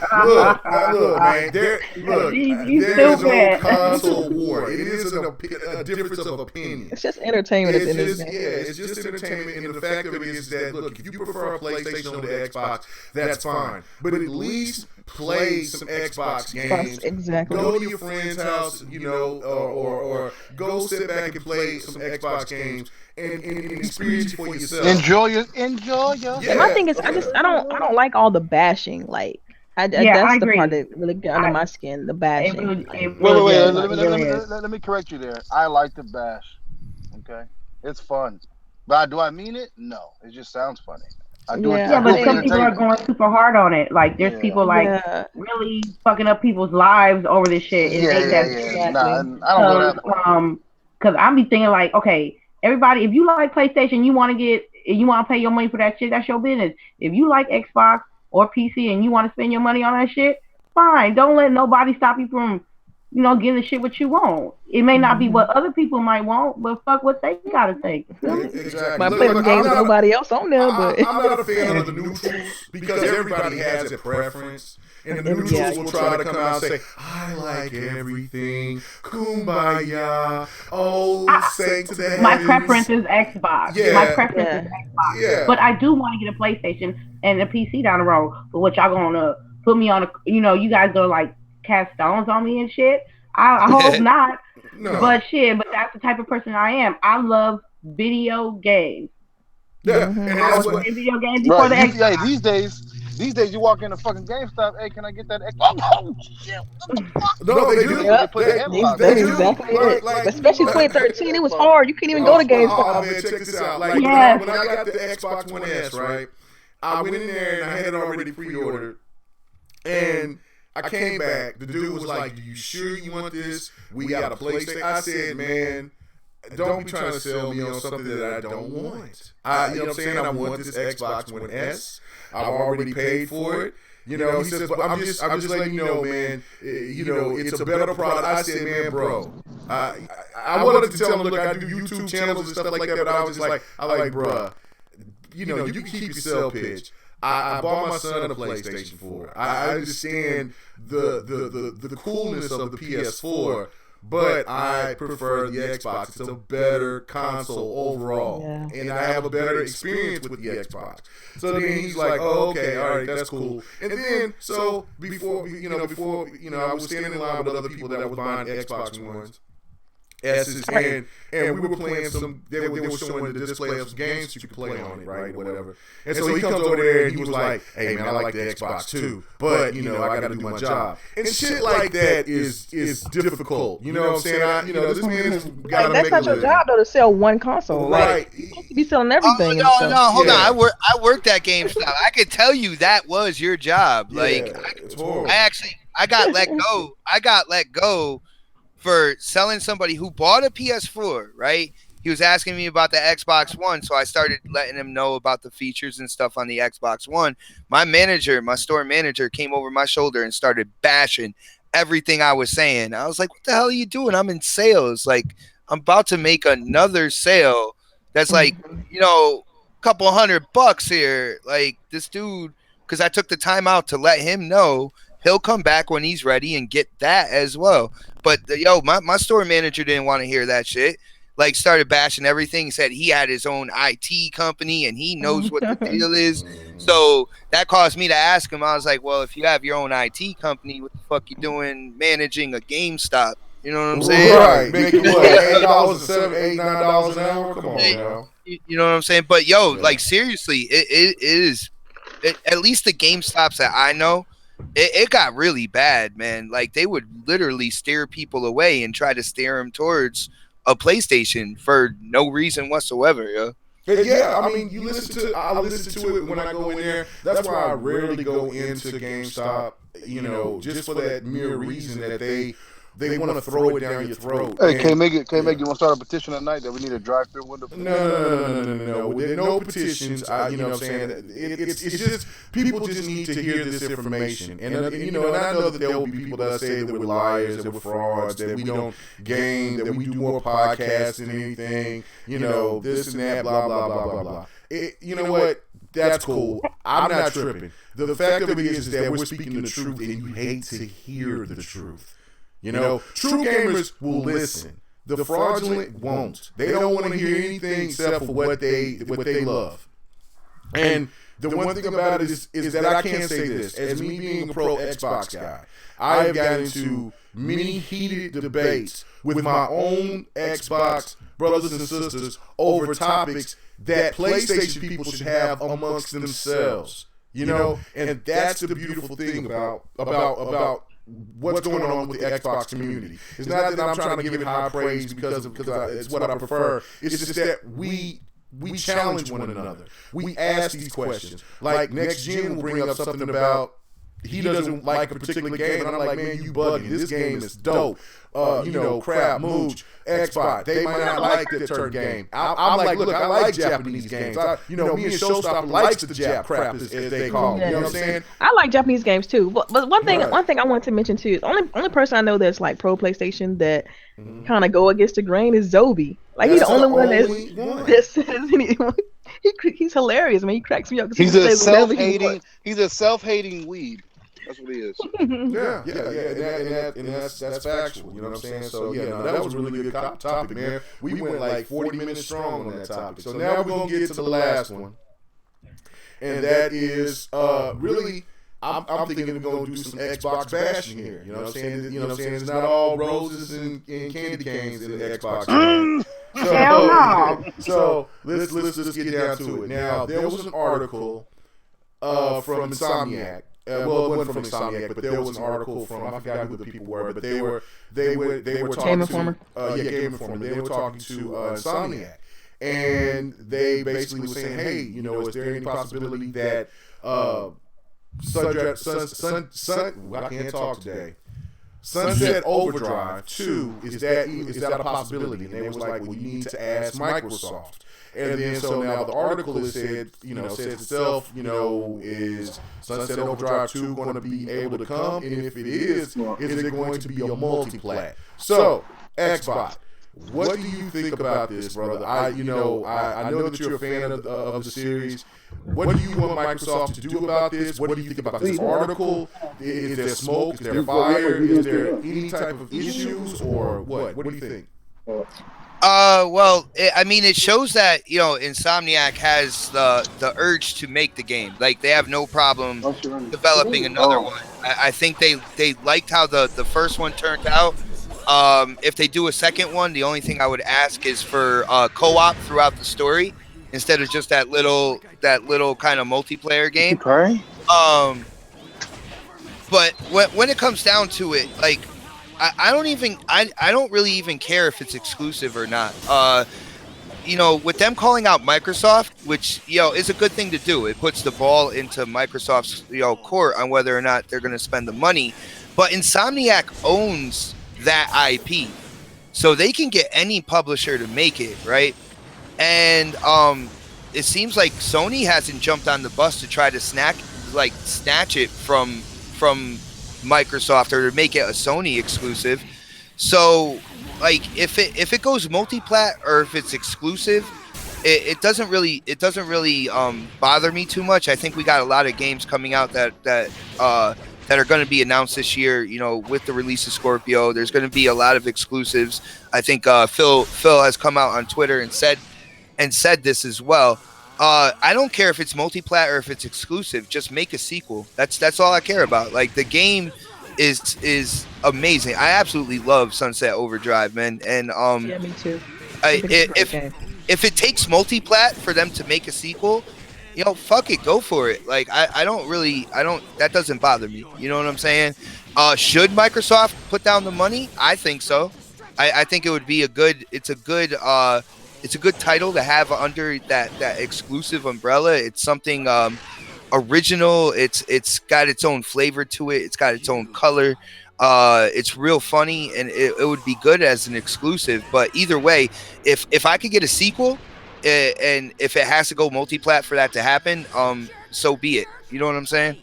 look, man, there's no console war. It is a difference of opinion. It's just entertainment. It's just entertainment, and the fact of it is that, look, if you prefer a PlayStation over the Xbox, that's fine. But at least play some Xbox games. Exactly. Go to your friend's house, or go sit back and play some Xbox games and experience it for yourself. Enjoy your. Yeah. And my thing is, I don't like all the bashing. Like, that's the part that really got under my skin. The bashing. Wait. Let me correct you there. I like the bash. Okay, it's fun, but do I mean it? No, it just sounds funny. But some people are going super hard on it. Like, there's people really fucking up people's lives over this shit. And I don't know that. Because I be thinking like, okay, everybody, if you like PlayStation, you want to pay your money for that shit, that's your business. If you like Xbox or PC and you want to spend your money on that shit, fine. Don't let nobody stop you from, getting the shit what you want. It may not be what other people might want, but fuck what they gotta think. Exactly. Might play the game with nobody else on there, but I'm not a fan of the neutrals because everybody has a preference. And the neutrals will try to come out and say, I like everything. Kumbaya. Oh, thanks to the My preference is Xbox. Yeah. My preference is Xbox. Yeah. But I do want to get a PlayStation and a PC down the road. But what y'all gonna put me on you guys gonna like cast stones on me and shit? I hope not. No. But that's the type of person I am. I love video games. Yeah. Mm-hmm. And I was that's playing video games before the Xbox. These days you walk in a fucking GameStop, hey, can I get that? Oh shit! What the fuck? No, they do. Yep. That's exactly it. Especially 2013, it was hard. You couldn't even go to GameStop. Oh man, check this out. Like when I got the Xbox One S, right? I went in there and I had it already pre-ordered, and I came back. The dude was like, "Are you sure you want this? We got a PlayStation." I said, "Man, don't be trying to sell me on something that I don't want. You know what I'm saying? I want this Xbox One S. I've already paid for it." He says, "But I'm just letting you know, man. It's a better product." I said, "Man, bro, I wanted to tell him, look, I do YouTube channels and stuff like that, but I was just like, bruh, you can keep your sell pitch. I bought my son a PlayStation 4. I understand the coolness of the PS4, but I prefer the Xbox. It's a better console overall, and I have a better experience with the Xbox. So then he's like, "Oh, okay, all right, that's cool." And then so before I was standing in line with other people that was buying Xbox Ones. S's, and we were playing some. They were showing the display of some games you could play on it, right, whatever. And so he comes over there and he was like, "Hey man, I like the Xbox too, but I got to do my job." And shit like that is difficult. You know what I'm saying? This man has got to make a living. That's not your job though, to sell one console, right? You're supposed to be selling everything. No, hold on. I worked at GameStop. I could tell you that was your job. It's horrible. I got let go. I got let go for selling somebody who bought a PS4, right? He was asking me about the Xbox One, so I started letting him know about the features and stuff on the Xbox One. My store manager, came over my shoulder and started bashing everything I was saying. I was like, "What the hell are you doing? I'm in sales. Like, I'm about to make another sale that's like, a couple $100 here. Like, this dude," because I took the time out to let him know he'll come back when he's ready and get that as well. But my store manager didn't want to hear that shit. Like, started bashing everything. Said he had his own IT company and he knows what the deal is. So that caused me to ask him. I was like, "Well, if you have your own IT company, what the fuck you doing managing a GameStop?" You know what I'm saying? Right. Making what, $8, $7, $8, $9 an hour? Come on, yo. You know what I'm saying? But like, seriously, it is. At least the GameStops that I know, it got really bad, man. Like, they would literally steer people away and try to steer them towards a PlayStation for no reason whatsoever, yo. Yeah, I mean, I listen to it when I go in there. That's why I rarely go into GameStop, just for that mere reason that they want to throw it down your throat. Hey, can't make you want to start a petition tonight that we need a drive-through window? No. There are no petitions. You know what I'm saying? It's just people just need to hear this information. And I know that there will be people that say that we're liars, that we're frauds, that we don't game, that we do more podcasts than anything. This and that, blah blah blah blah blah. You know what? That's cool. I'm not tripping. The fact of it is that we're speaking the truth, and you hate to hear the truth. True gamers will listen. The fraudulent won't. They don't want to hear anything except for what they love. And the one thing about it is that I can't say this. As me being a pro Xbox guy, I have gotten into many heated debates with my own Xbox brothers and sisters over topics that PlayStation people should have amongst themselves. And that's the beautiful thing about what's going on with the Xbox community. It's not that I'm trying to give it high praise because it's what I prefer. It's just that we challenge one another. We ask these questions. Like, Next Gen will bring up something about he doesn't like a particular game, and I'm like, "Man, you bugging. This game is dope. Crap, Mooch, Xbox. They might not like the turn game." I'm like, "Look, I like Japanese games. Me and Showstopper likes the Jap crap, as they call it. You know what I'm saying?" I like Japanese games too. But one thing I wanted to mention too is only person I know that's like pro PlayStation that kind of go against the grain is Zobi. Like, he's the only one that says anyone. He's hilarious, man. He cracks me up. He's a self-hating weed. That's what he is. Yeah, and that's factual. You know what I'm saying? So that was a really good topic, man. We went like 40 minutes strong on that topic. So now we're gonna get to the last one, and that is really. I'm thinking we're gonna do some Xbox bashing here. You know what I'm saying? It's not all roses and candy canes in the Xbox. So let's just get down to it. Now, there was an article from Insomniac. Well, it wasn't from Insomniac, but there was an article from, I forgot who the people were, but they were talking Game Informer. Game Informer. They were talking to Insomniac, and they basically were saying, "Hey, is there any possibility that I can't talk today. Sunset Overdrive 2, is that a possibility?" And they was like, "Well, you need to ask Microsoft." And then so now the article is says itself, is Sunset Overdrive 2 going to be able to come? And if it is it going to be a multi-plat? So, Xbox, what do you think about this, brother? I know that you're a fan of the series. What do you want Microsoft to do about this? What do you think about this article? Is there smoke? Is there fire? Is there any type of issues or what? What do you think? Well, I mean, it shows that Insomniac has the urge to make the game. Like they have no problem developing another one. I think they liked how the first one turned out. If they do a second one, the only thing I would ask is for co-op throughout the story instead of just that little kind of multiplayer game. But when it comes down to it, like. I don't really even care if it's exclusive or not. With them calling out Microsoft, which is a good thing to do. It puts the ball into Microsoft's court on whether or not they're going to spend the money. But Insomniac owns that IP, so they can get any publisher to make it, right? And it seems like Sony hasn't jumped on the bus to try to snatch it from Microsoft or to make it a Sony exclusive. So like if it goes multiplat or if it's exclusive, it doesn't really bother me too much. I think we got a lot of games coming out that are going to be announced this year, with the release of Scorpio. There's going to be a lot of exclusives. I think Phil has come out on Twitter and said this as well. I don't care if it's multiplat or if it's exclusive. Just make a sequel. That's all I care about. Like the game is amazing. I absolutely love Sunset Overdrive, man. And yeah, me too. If it takes multiplat for them to make a sequel, fuck it, go for it. Like I don't that doesn't bother me. You know what I'm saying? Should Microsoft put down the money? I think so. I think it would be it's a good title to have under that exclusive umbrella. It's something original. It's got its own flavor to it. It's got its own color. It's real funny, and it would be good as an exclusive. But either way, if I could get a sequel, and if it has to go multiplat for that to happen, so be it. You know what I'm saying?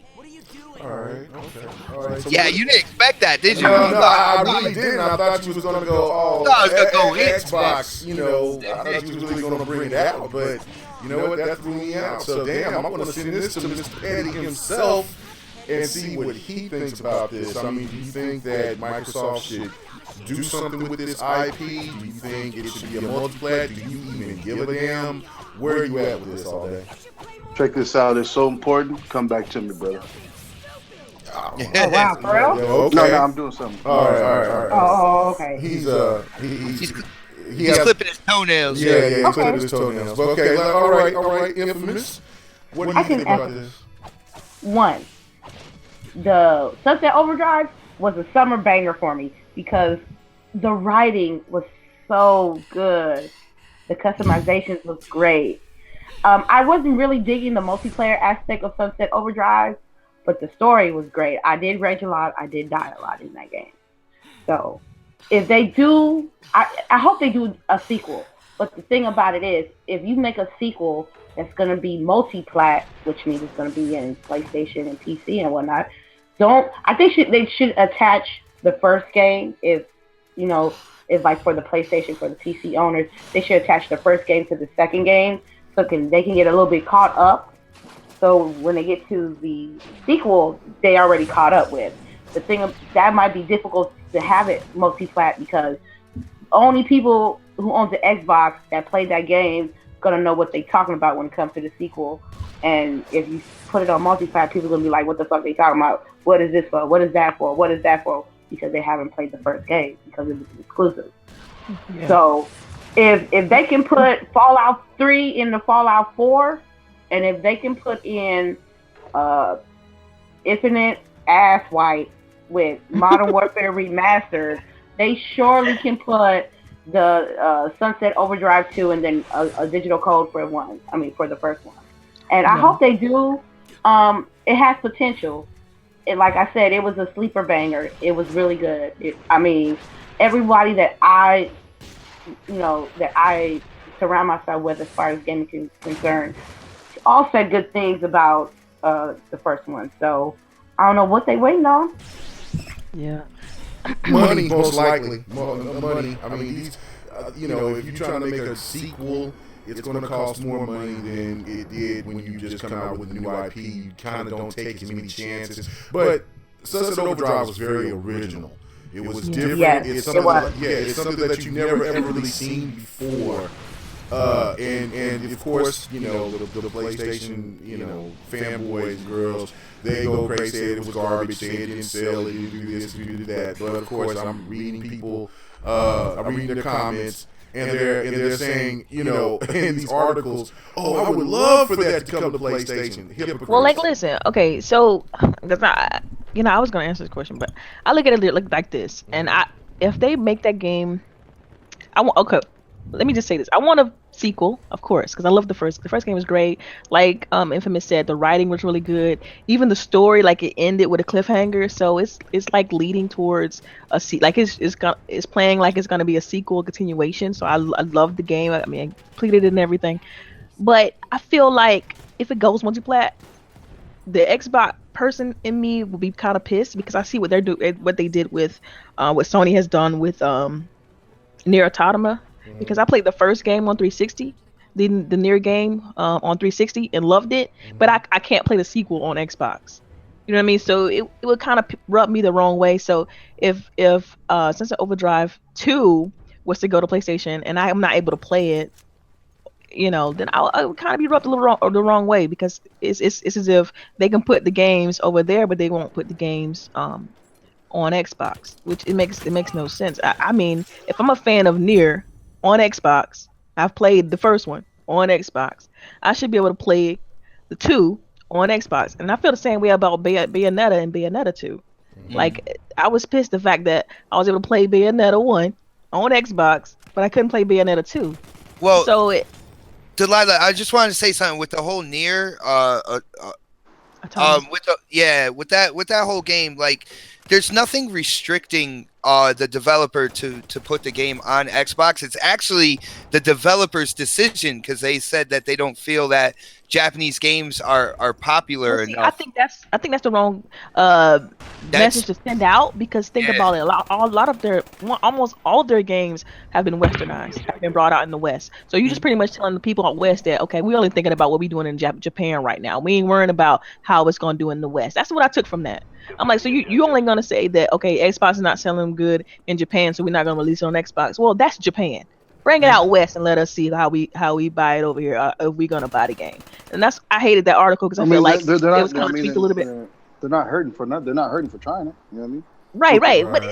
All right. Okay. All right. So yeah, you didn't expect that, did you? No, I really didn't. I thought you was gonna go. Xbox. I thought you was really gonna bring it out, but you know what? That threw me out. So damn, I'm gonna send this to Mr. Petty himself and see what he thinks about this. I mean, do you think that Microsoft should do something with this IP? Do you think it should be a multiplat? Do you even give a damn? Where are you at with this all day? Check this out. It's so important. Come back to me, brother. Oh wow, for real? Okay. No, I'm doing something. All right. Oh, okay. He's clipping his toenails. Yeah, he's clipping his toenails. But okay, all right, Infamous. What do you think about this? One, the Sunset Overdrive was a summer banger for me because the writing was so good. The customizations was great. I wasn't really digging the multiplayer aspect of Sunset Overdrive, but the story was great. I did rage a lot. I did die a lot in that game. So if they do, I hope they do a sequel. But the thing about it is, if you make a sequel that's going to be multi-plat, which means it's going to be in PlayStation and PC and whatnot, I think they should attach the first game if like for the PlayStation, for the PC owners, they should attach the first game to the second game so they can get a little bit caught up. So when they get to the sequel, they already caught up with. The thing that might be difficult to have it multi-plat because only people who own the Xbox that played that game gonna know what they're talking about when it comes to the sequel. And if you put it on multi-plat, people are gonna be like, "What the fuck are they talking about? What is this for? What is that for? What is that for?" Because they haven't played the first game because it was exclusive. Yeah. So if they can put Fallout 3 in the Fallout 4. And if they can put in Infinite Ass White with Modern Warfare Remastered, they surely can put the Sunset Overdrive 2 and then a digital code for the first one. And I hope they do. It has potential. Like I said, it was a sleeper banger. It was really good. Everybody that I surround myself with as far as gaming is concerned, all said good things about the first one. So I don't know what they waiting on. Yeah. Money, most likely. Money. I mean, these, if you're trying to make a sequel it's going to cost more money than it did when you just come out with a new IP. You kind of don't take as many chances. But Sunset Overdrive was very original. It was different. Yes, it's it was. It's something that you've never ever really seen before. And of course, the PlayStation, fanboys and girls, they go crazy, say it was garbage, say it didn't sell, you do this, you do that. But of course, I'm reading people, I'm reading their comments, and they're saying, in these articles, I would love for that to come to PlayStation. Hypocrites. Well, listen, okay, so I was gonna answer this question, but I look at it like this, and if they make that game, let me just say this. I want a sequel, of course, because I love the first. The first game was great. Like Infamous said, the writing was really good. Even the story, like it ended with a cliffhanger, so it's like leading towards a it's playing like it's gonna be a sequel, continuation. So I love the game. I mean, I completed it and everything. But I feel like if it goes multi-plat, the Xbox person in me will be kind of pissed because I see what they did with what Sony has done with Nier Automata. Because I played the first game on 360, the Nier game on 360, and loved it, but I can't play the sequel on Xbox. You know what I mean? So it would kind of rub me the wrong way. So if Sunset Overdrive 2 was to go to PlayStation and I am not able to play it, then I would kind of be rubbed the wrong way because it's as if they can put the games over there, but they won't put the games on Xbox, which it makes no sense. I mean, if I'm a fan of Nier on Xbox, I've played the first one on Xbox, I should be able to play the 2 on Xbox. And I feel the same way about Bayonetta and Bayonetta 2. Like, I was pissed the fact that I was able to play Bayonetta 1 on Xbox, but I couldn't play Bayonetta 2. Well, so Delilah, I just wanted to say something with the whole Nier with that whole game, like there's nothing restricting the developer to put the game on Xbox. It's actually the developer's decision because they said that they don't feel that Japanese games are popular enough. I think that's the wrong message to send out because think about it. Almost all of their games have been westernized, have been brought out in the West. So you're just pretty much telling the people out West that we're only thinking about what we're doing in Japan right now. We ain't worrying about how it's going to do in the West. That's what I took from that. I'm like, so you only going to say that Xbox is not selling good in Japan, so we're not going to release it on Xbox. Well, that's Japan. Bring it out West and let us see how we buy it over here if we're gonna buy the game. And I hated that article because I feel like it was kind of tweaked a little bit. They're not hurting for nothing. They're not hurting for China. You know what I mean? Right. But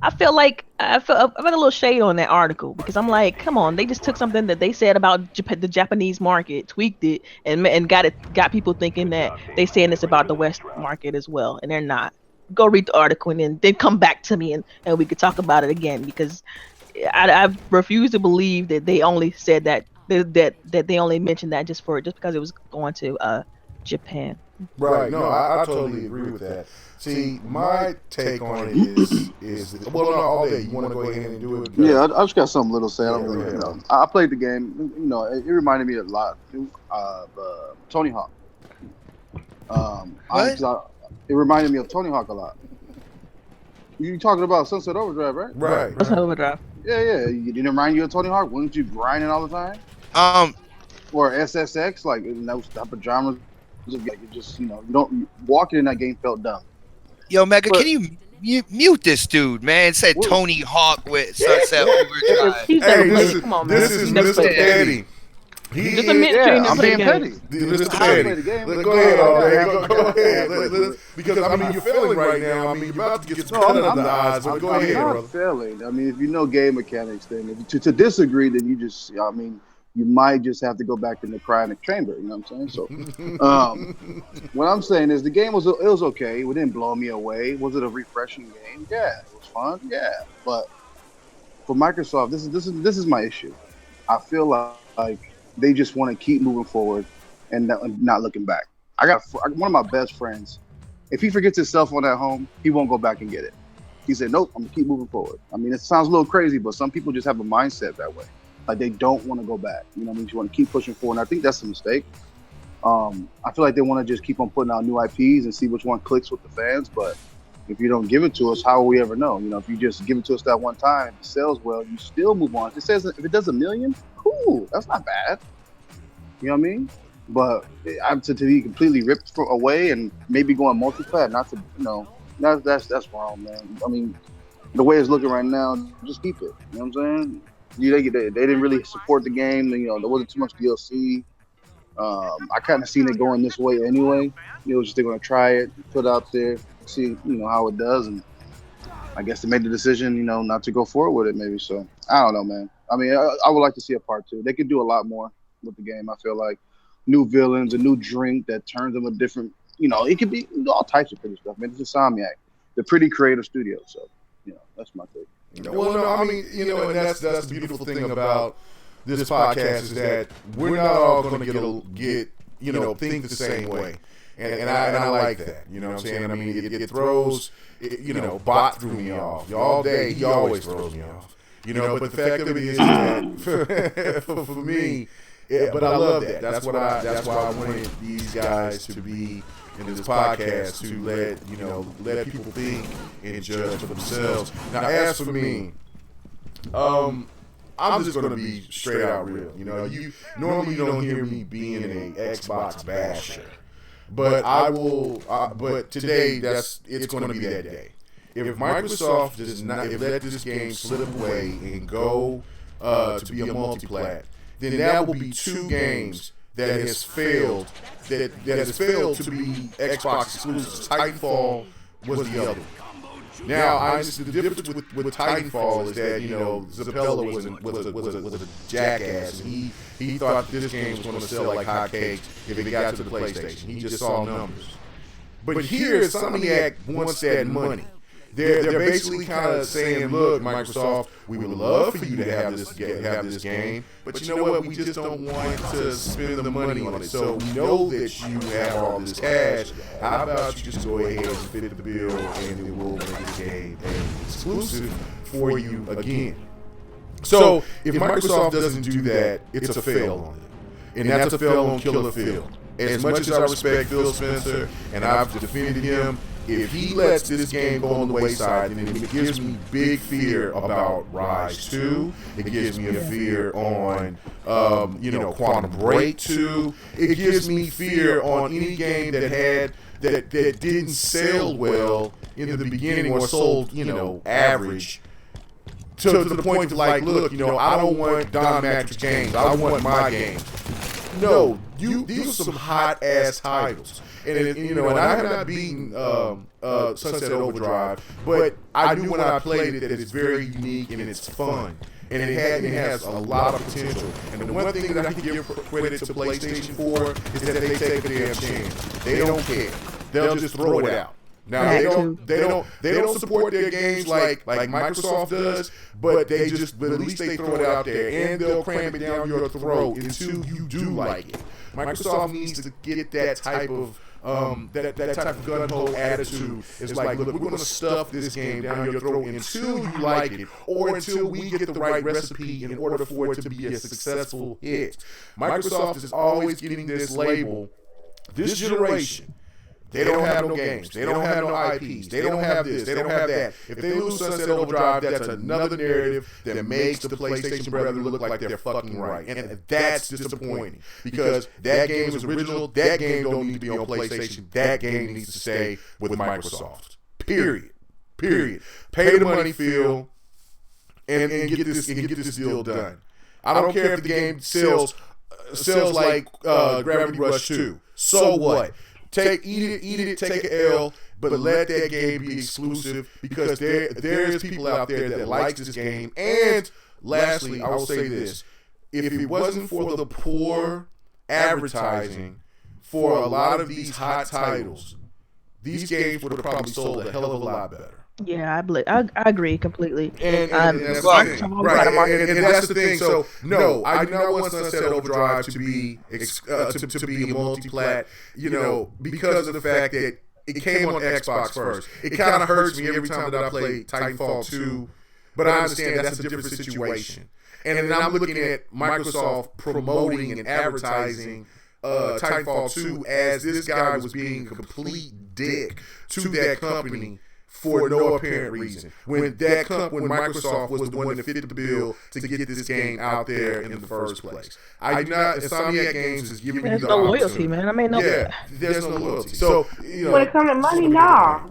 I feel like I've got a little shade on that article because I'm like, come on, they just took something that they said about the Japanese market, tweaked it, and got people thinking that they saying this about the West market as well, and they're not. Go read the article and then come back to me and we could talk about it again because I refuse to believe that they only said that they only mentioned that just because it was going to Japan. Right. No, I totally agree with that. See, my take on it is well, not all day. You want to go ahead and do it? Yeah, I just got something little to say. I played the game. It reminded me a lot of Tony Hawk. It reminded me of Tony Hawk a lot. You talking about Sunset Overdrive, right? Right. Sunset Overdrive. Yeah. You didn't remind you of Tony Hawk? Weren't you grinding all the time? Or SSX, like in those type of genres, like it just you don't walking in that game felt dumb. Yo, Mega, can you mute this dude, man? It said Tony Hawk with Sunset Overdrive. Hey, come on, man. This is Mr. Petty. Just a minute, I'm being petty. Mr. Petty. Go ahead, Go ahead. Because you're failing right now. You're about to get cut under the eyes. But go ahead, brother. I'm not failing. If you know game mechanics, then to disagree, then you just, you might just have to go back in the cryonic chamber. You know what I'm saying? So, what I'm saying is the game was okay. It didn't blow me away. Was it a refreshing game? Yeah, it was fun. Yeah, but for Microsoft, this is my issue. I feel like they just want to keep moving forward and not looking back. I got one of my best friends. If he forgets his cell phone at home, he won't go back and get it. He said, nope, I'm going to keep moving forward. It sounds a little crazy, but some people just have a mindset that way. Like they don't want to go back. You know what I mean? You want to keep pushing forward. And I think that's a mistake. I feel like they want to just keep on putting out new IPs and see which one clicks with the fans. But if you don't give it to us, how will we ever know? If you just give it to us that one time, if it sells well, you still move on. If it does 1 million, who cool. That's not bad. You know what I mean? But to be completely ripped away and maybe going multi-plat, not to, that's wrong, man. I mean, the way it's looking right now, just keep it. You know what I'm saying? They didn't really support the game. There wasn't too much DLC. I kind of seen it going this way anyway. Just they're gonna try it, put it out there, see how it does, and I guess they made the decision, not to go forward with it. Maybe so. I don't know, man. I mean, I would like to see a part 2. They could do a lot more with the game. I feel like new villains, a new drink that turns them a different. It could be all types of pretty stuff. Man, it's Insomniac, the pretty creative studio. So, that's my take. Well, no, I mean, and that's the beautiful thing about this podcast is that we're not all going to get think the same way, and I like that. You know what I'm saying? I mean, it throws, Bot threw me off all day. He always throws me off. But the fact of it is that for me, but I love that. That's why I wanted these guys to be in this podcast to let people think and judge for themselves. Now, as for me, I'm just gonna be straight out real. Normally you don't hear me being an Xbox basher, but I will. But today, it's gonna be that day. If Microsoft does not let this game slip away and go to be a multi-plat, then that will be 2 games that has failed to be Xbox exclusives. Titanfall was the other one. Now, the difference with Titanfall is that Zappella was a jackass, and he thought this game was going to sell like hotcakes if it got to the PlayStation. He just saw numbers. But here, Insomniac wants that money. They're basically kind of saying, look, Microsoft, we would love for you to have this game, but you know what? We just don't want to spend the money on it. So we know that you have all this cash. How about you just go ahead and fit the bill, and it will make the game exclusive for you again. So if Microsoft doesn't do that, it's a fail on it, and that's a fail on Killer Phil. As much as I respect Phil Spencer, and I've defended him, if he lets this game go on the wayside, then it gives me big fear about Rise 2. It gives me a fear on, Quantum Break 2. It gives me fear on any game that didn't sell well in the beginning or sold, average. To the point to like, look, I don't want Don Matrix games. I want my game. No, these are some hot ass titles. And I have not beaten Sunset Overdrive, but I knew when I played it that it's very unique and it's fun, and it has a lot of potential. And the one thing that I can give credit to PlayStation for is that they take a damn chance. They don't care. They'll just throw it out. Now they don't support their games like Microsoft does, but at least they throw it out there, and they'll cram it down your throat until you do like it. Microsoft needs to get that type of that type of gun-ho attitude. It's like, look, we're going to stuff this game down your throat until you like it, or until we get the right recipe in order for it to be a successful hit. Microsoft is always getting this label. This generation, they don't have no games. They don't have no IPs. They don't have this. They don't have that. If they lose Sunset Overdrive, that's another narrative that makes the PlayStation brethren look like they're fucking right. And that's disappointing, because that game is original. That game don't need to be on PlayStation. That game needs to stay with Microsoft. Period. Pay the money, Phil, and get this deal done. I don't care if the game sells like Gravity Rush 2. So what? Eat it, take an L, but let that game be exclusive, because there's people out there that likes this game. And lastly, I will say this: if it wasn't for the poor advertising for a lot of these hot titles, these games would have probably sold a hell of a lot better. Yeah, I agree completely. And that's the thing. Right. And that's the thing. So no, I do not want Sunset Overdrive to be a multi-plat, because of the fact that it came on Xbox first. It kind of hurts me every time that I play Titanfall 2, but I understand that's a different situation. And then I'm looking at Microsoft promoting and advertising Titanfall 2 as this guy was being a complete dick to that company for no apparent reason. When Microsoft was the one that fit the bill to get this game out there in the first place. I do not. Insomniac Games is giving you the no loyalty, opportunity. man. I mean, no. Yeah, there's no loyalty. So when it comes to money, nah.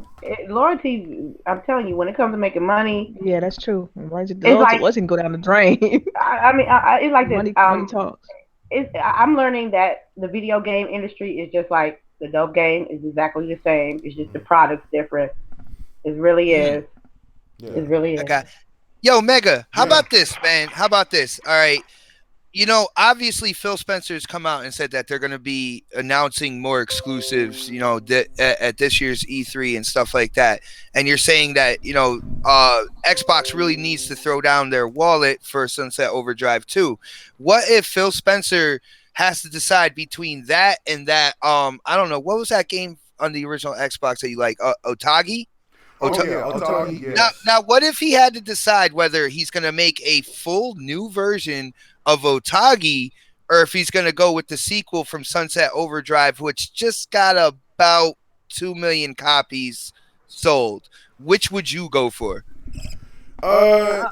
Loyalty, I'm telling you, when it comes to making money, Yeah, that's true. Loyalty like- wasn't go down the drain. it's like money, this. money talks. I'm learning that the video game industry is just like the dope game is exactly the same. It's just the product's different. It really is. Yeah. It really is. Okay. Yo, Mega, how about this, man? How about this? All right. You know, obviously Phil Spencer's come out and said that they're going to be announcing more exclusives, you know, at this year's E3 and stuff like that. And you're saying that, you know, Xbox really needs to throw down their wallet for Sunset Overdrive 2. What if Phil Spencer has to decide between that and that, I don't know, what was that game on the original Xbox that you like? Otagi? Otagi, yes. Now, what if he had to decide whether he's going to make a full new version of Otagi or if he's going to go with the sequel from Sunset Overdrive, which just got about 2 million copies sold? Which would you go for? I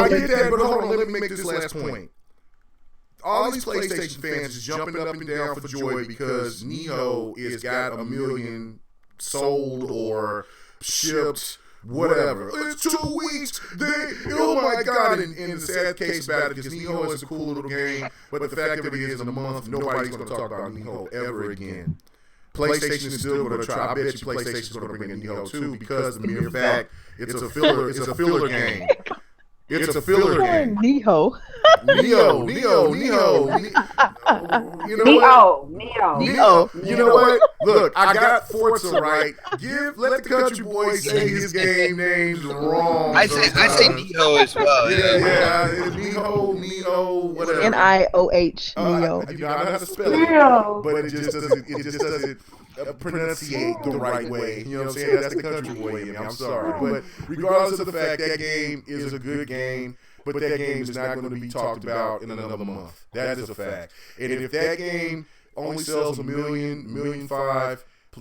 get that, but hold on, let me make this last point. All these PlayStation fans is jumping up and down for joy because Neo is got 1 million sold or shipped, whatever. It's 2 weeks. Oh my God! And the sad case about it, because Neo is a cool little game, but the fact that it is in a month, nobody's going to talk about Neo ever again. PlayStation is still going to try. I bet you PlayStation is going to bring in Neo 2 because the mere fact it's a filler. It's a filler game. It's a filler game. Neo. Neo. You know what? Neo. You know what? Look, I got Forza right. Let the country boy say his game names wrong. I say Neo as well. Yeah. Neo, whatever. Nioh. Neo. I know how to spell it, Neo. but it just doesn't pronunciate the right way. You know what I'm saying? That's the country boy in me. I'm sorry, but regardless of the fact, that game is a good game. But that game is not going to be talked about in another month. That is a fact. And if that game only sells 1 million, 1.5 million,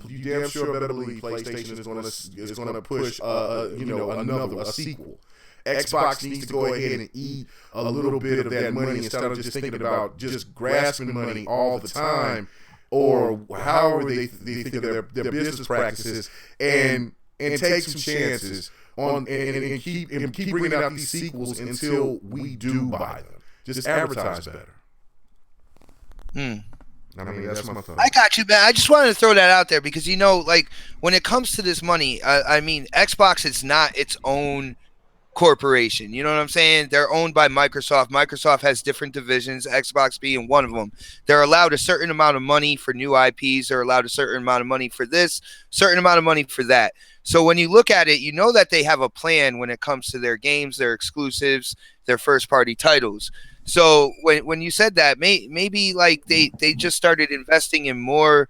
you damn sure better believe PlayStation is going to push a sequel. Xbox needs to go ahead and eat a little bit of that money instead of just thinking about just grasping money all the time, or however they think of their business practices, and take some chances on and keep bringing out these sequels until we do buy them. Just advertise better. I mean, that's my thought. I got you, man. I just wanted to throw that out there because, you know, like when it comes to this money, I mean, Xbox is not its own corporation. You know what I'm saying? They're owned by Microsoft. Microsoft has different divisions, Xbox being one of them. They're allowed a certain amount of money for new IPs. They're allowed a certain amount of money for this, certain amount of money for that. So when you look at it, you know that they have a plan when it comes to their games, their exclusives, their first-party titles. So when you said that, maybe like they just started investing in more,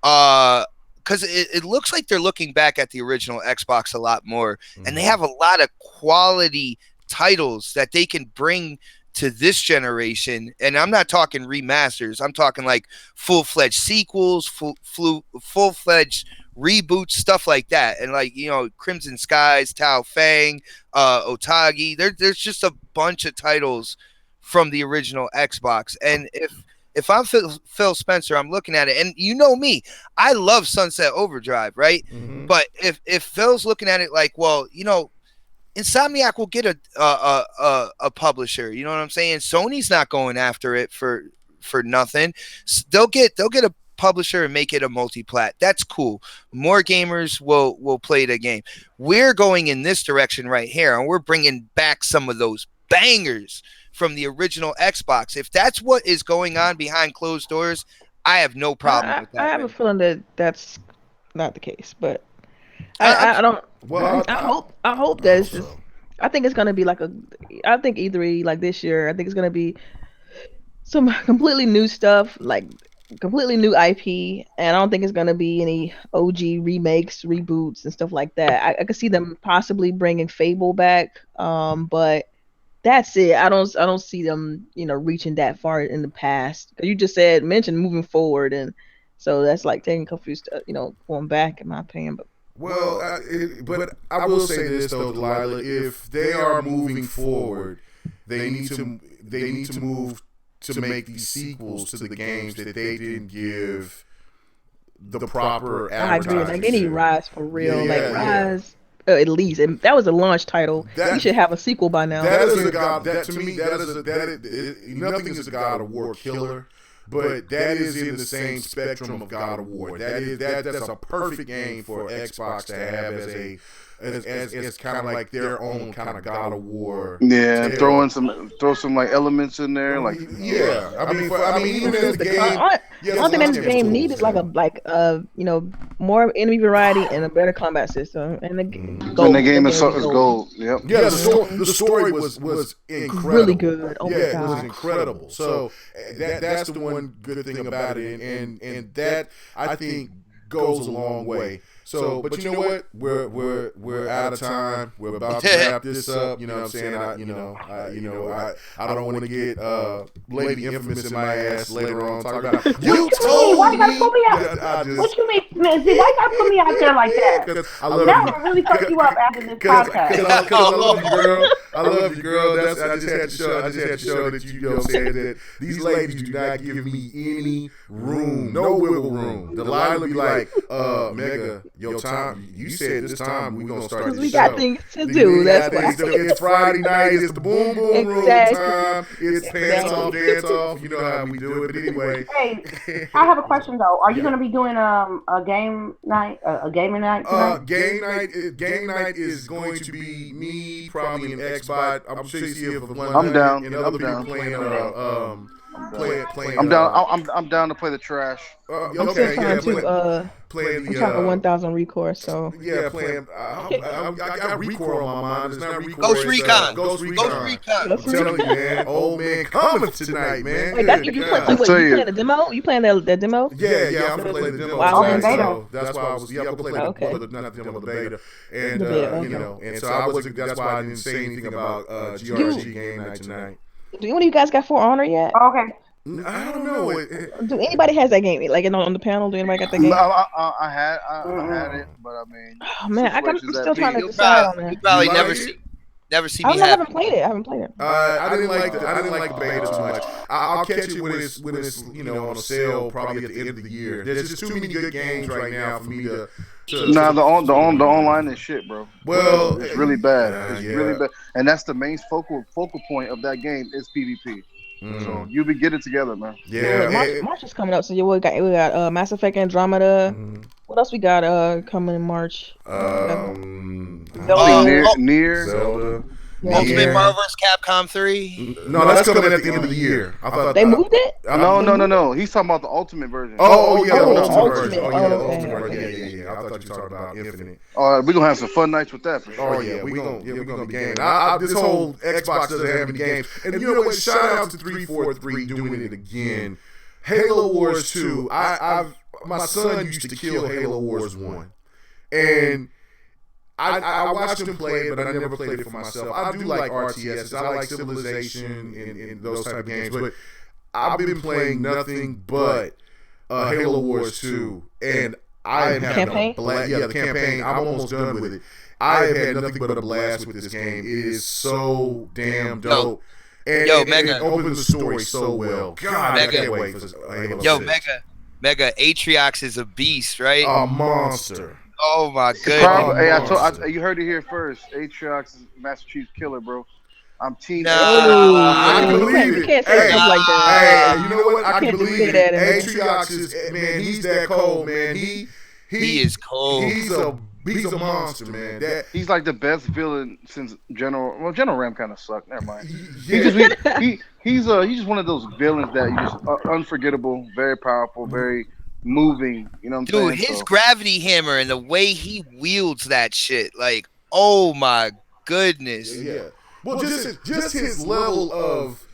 because it looks like they're looking back at the original Xbox a lot more, and they have a lot of quality titles that they can bring to this generation. And I'm not talking remasters. I'm talking like full-fledged sequels, full-fledged reboots, stuff like that. And like, you know, Crimson Skies, Tao Fang, Otagi. There's just a bunch of titles from the original Xbox. And if I'm Phil Spencer, I'm looking at it, and you know me, I love Sunset Overdrive, right? But if Phil's looking at it like, well, you know, Insomniac will get a publisher. You know what I'm saying? Sony's not going after it for nothing. They'll get a publisher and make it a multi-plat. That's cool. More gamers will play the game. We're going in this direction right here, and we're bringing back some of those bangers from the original Xbox. If that's what is going on behind closed doors, I have no problem with that. I have a feeling that that's not the case, but I don't. Well, I hope that it's just. I think it's gonna be like I think E3 like this year. I think it's gonna be some completely new stuff, like completely new IP, and I don't think it's gonna be any OG remakes, reboots, and stuff like that. I could see them possibly bringing Fable back, but that's it. I don't see them, you know, reaching that far in the past. You just mentioned moving forward, and so that's like taking a few, you know, going back, in my opinion. But Well, but I will say this though, Delilah. If they are moving forward, they need to move to make these sequels to the games that they didn't give the proper I agree. advertising. Like they need Rise for real. Yeah, like yeah. Rise. At least, and that was a launch title. You should have a sequel by now. That is a God. That to me, nothing is a God of War killer, but that is in the same spectrum of God of War. That's a perfect game for Xbox to have as kind of like their own kind of God of War. Yeah, tale. throw some like elements in there, like yeah. I mean, even as the game. One thing that this game needs is like more enemy variety and a better combat system. And the game is gold. Yep. Yeah, the story was incredible. Really good. Oh my It God. was incredible. So that's the one good thing about it, and that I think goes a long way. So, but you know what? We're out of time. We're about to wrap this up. You know what I'm saying? I don't want to get Lady Infamous in my ass later on. Talk about you told Why you me. gotta put me out? What you mean, Mizzy? Why you gotta put me out there like that? I love Now you. I'm really fuck you up after this podcast. Because I love you, girl. I love you, girl. I just had to show that you know what I'm saying, that these ladies do not give me any room, no wiggle room. Delilah be like, Mega, your time. You said this time we gonna start. Because this we got show. things to do. That's why. It's Friday night. It's the boom boom room time. It's pants off, dance off. You know how we do it. But anyway. Hey, I have a question though. Are you gonna be doing a game night, a gaming night tonight? Game night is going to be me, probably an Xbox. I'm sure you see if one. I'm down. And other I'm people down. playing. I'm down. I'm down to play the trash. I'm still trying to playing I'm the trying to 1,000 recourse. So yeah, playing. I got Recore on my mind. It's not Recore. Ghost Recon. Ghost Recon. I'm telling you, man. Old man coming tonight, man. wait, that's you playing the demo? You playing the demo? Yeah, I'm playing the demo. Wow, tonight, beta. so that's why I was. Yeah, I'm playing not the demo, the beta. And The beta, you know, and so I wasn't. That's why I didn't say anything about GRG game night tonight. Do any of you guys got For Honor yet? Okay. I don't know. Do anybody has that game? Like on the panel, do anybody got that game? I had it, but I mean, Oh man, I'm situations still that trying to You decide on probably, that. you probably You never like see it? me I haven't happy. played it. I didn't like the beta too much. I'll catch it when it's on a sale probably at the end of the year. There's just too many good games right now for me to. Nah, the online is shit, bro. Well, it's really bad. It's yeah. really bad, and that's the main focal point of that game is PvP. So you be get it together, man. Yeah, March is coming up, so we got Mass Effect Andromeda. What else we got coming in March? Near Zelda. Ultimate Marvel vs. Capcom 3. No, that's coming at the end of the year. I thought They moved it? No. He's talking about the ultimate version. The ultimate version. Oh, The okay. ultimate version. Yeah. I thought you were talking about Infinite. All right, we're gonna have some fun nights with that. For sure. Oh yeah, we're gonna be gaming. This whole Xbox doesn't have any games, and you know what? Shout out to 343 doing it again. Halo Wars 2. My son used to kill Halo Wars 1, and I watched him play it, but I never played it for myself. I do like RTSs. I like Civilization and those type of games, but I've been playing nothing but Halo Wars 2, and I am having a blast. Yeah, the campaign. I'm almost done with it. I have had nothing but a blast with this game. It is so damn dope. And it opens the story so well. God, I can't wait for Halo 6. Mega Atriox is a beast, right? A monster. Oh my goodness. Hey, you heard it here first. Atriox is Master Chief's killer, bro. I'm team. I can believe it. You can't say stuff like that. Hey, you know what? I can can't believe say it. that. Atriox is, man, he's that cold, man. He is cold. He's a monster, man. He's like the best villain since General. Well, General Ram kind of sucked. Never mind. Yeah. He's just one of those villains that you just unforgettable, very powerful, very moving. You know what I'm saying? Dude, his gravity hammer and the way he wields that shit, like, oh my goodness. Yeah. Well, just his level of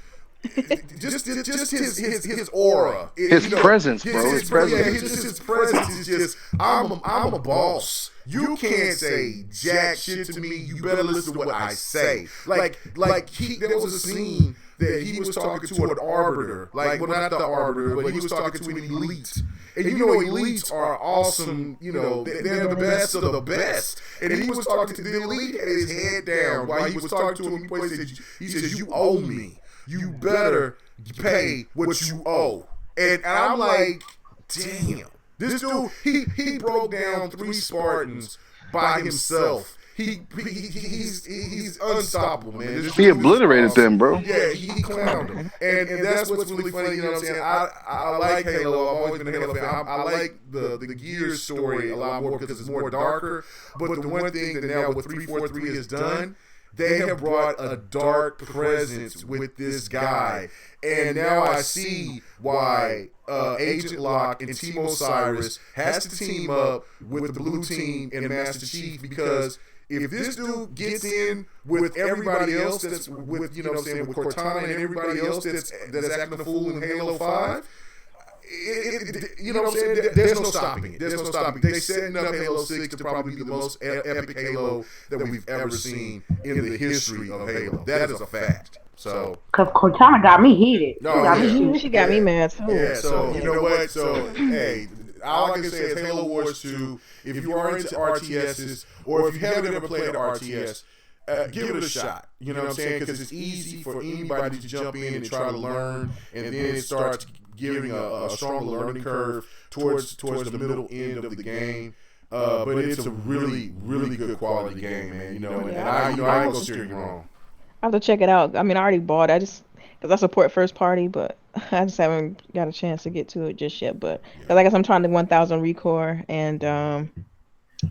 just his aura, His presence, bro. His presence. Yeah, his presence is just. I'm a boss. You can't say jack shit to me. You better listen to what I say. Like there was a scene that he was talking to an arbiter. Like, well, not the arbiter, but he was talking to an elite. And you know, elites are awesome. You know, they're the best of the best. And he was talking to the elite, had his head down while he was talking to him. He says, "You owe me. You better pay what you owe." And I'm like, damn. This dude, he broke down 3 Spartans by himself. He's unstoppable, man. He obliterated them, bro. Yeah, he clowned them. And that's what's really funny, you know what I'm saying? I like Halo. I've always been a Halo fan. I like the Gears story a lot more because it's more darker. But the one thing that now what 343 has done, they have brought a dark presence with this guy. And now I see why Agent Locke and Team Osiris has to team up with the blue team and Master Chief, because if this dude gets in with everybody else that's with, you know what I'm saying, with Cortana and everybody else that's acting a fool in Halo 5, you know what I'm saying? There's no stopping it. There's no stopping it. They're setting up Halo 6 to probably be the most epic Halo that we've ever seen in the history of Halo. That is a fact. So, because Cortana got me heated. She got me mad too. Yeah, so you know what? So, hey, all I can say is Halo Wars 2. If you are into RTSs, or if you haven't ever played RTS, give it a shot. You know what I'm saying? Because it's easy for anybody to jump in and try to learn, and then it starts giving a stronger learning curve towards the middle end of the game. But it's a really, really good quality game, man. You know, and I ain't gonna steer you wrong. I have to check it out. I mean, I already bought it. Because I support first party, but I just haven't got a chance to get to it just yet. But because I guess I'm trying to 1000 Recore, and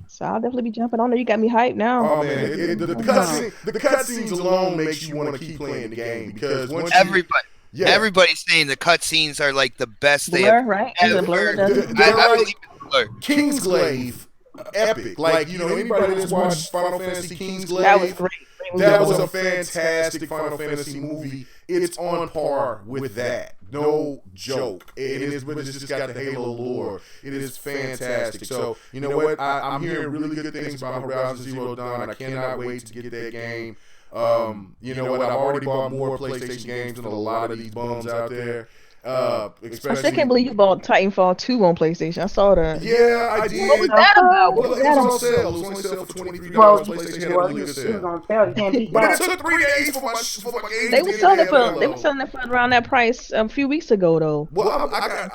so I'll definitely be jumping on there. You got me hyped now. Oh man, the cutscenes alone makes you want to keep playing the game, because once everybody's saying the cutscenes are like the best they Blur, have right? ever. Blur, I believe it's Blur. Kingsglaive, epic. Like, you know, anybody that's watched Final Fantasy Kingsglaive, that was great. That was a fantastic Final Fantasy movie. It's on par with that. No joke. It is, but it's just got the Halo lore. It is fantastic. So, you know what? I'm hearing really good things about Horizon Zero Dawn. I cannot wait to get that game. You know what? I've already bought more PlayStation games than a lot of these bums out there. I still can't believe you bought Titanfall 2 on PlayStation. I saw that. Yeah, I did. What was that about? Well, it was on sale. It was on sale for $23. PlayStation had a really good It was sale. on sale. You can't beat But that. it took 3 days for my game. They were selling it for around that price a few weeks ago, though. Well, I got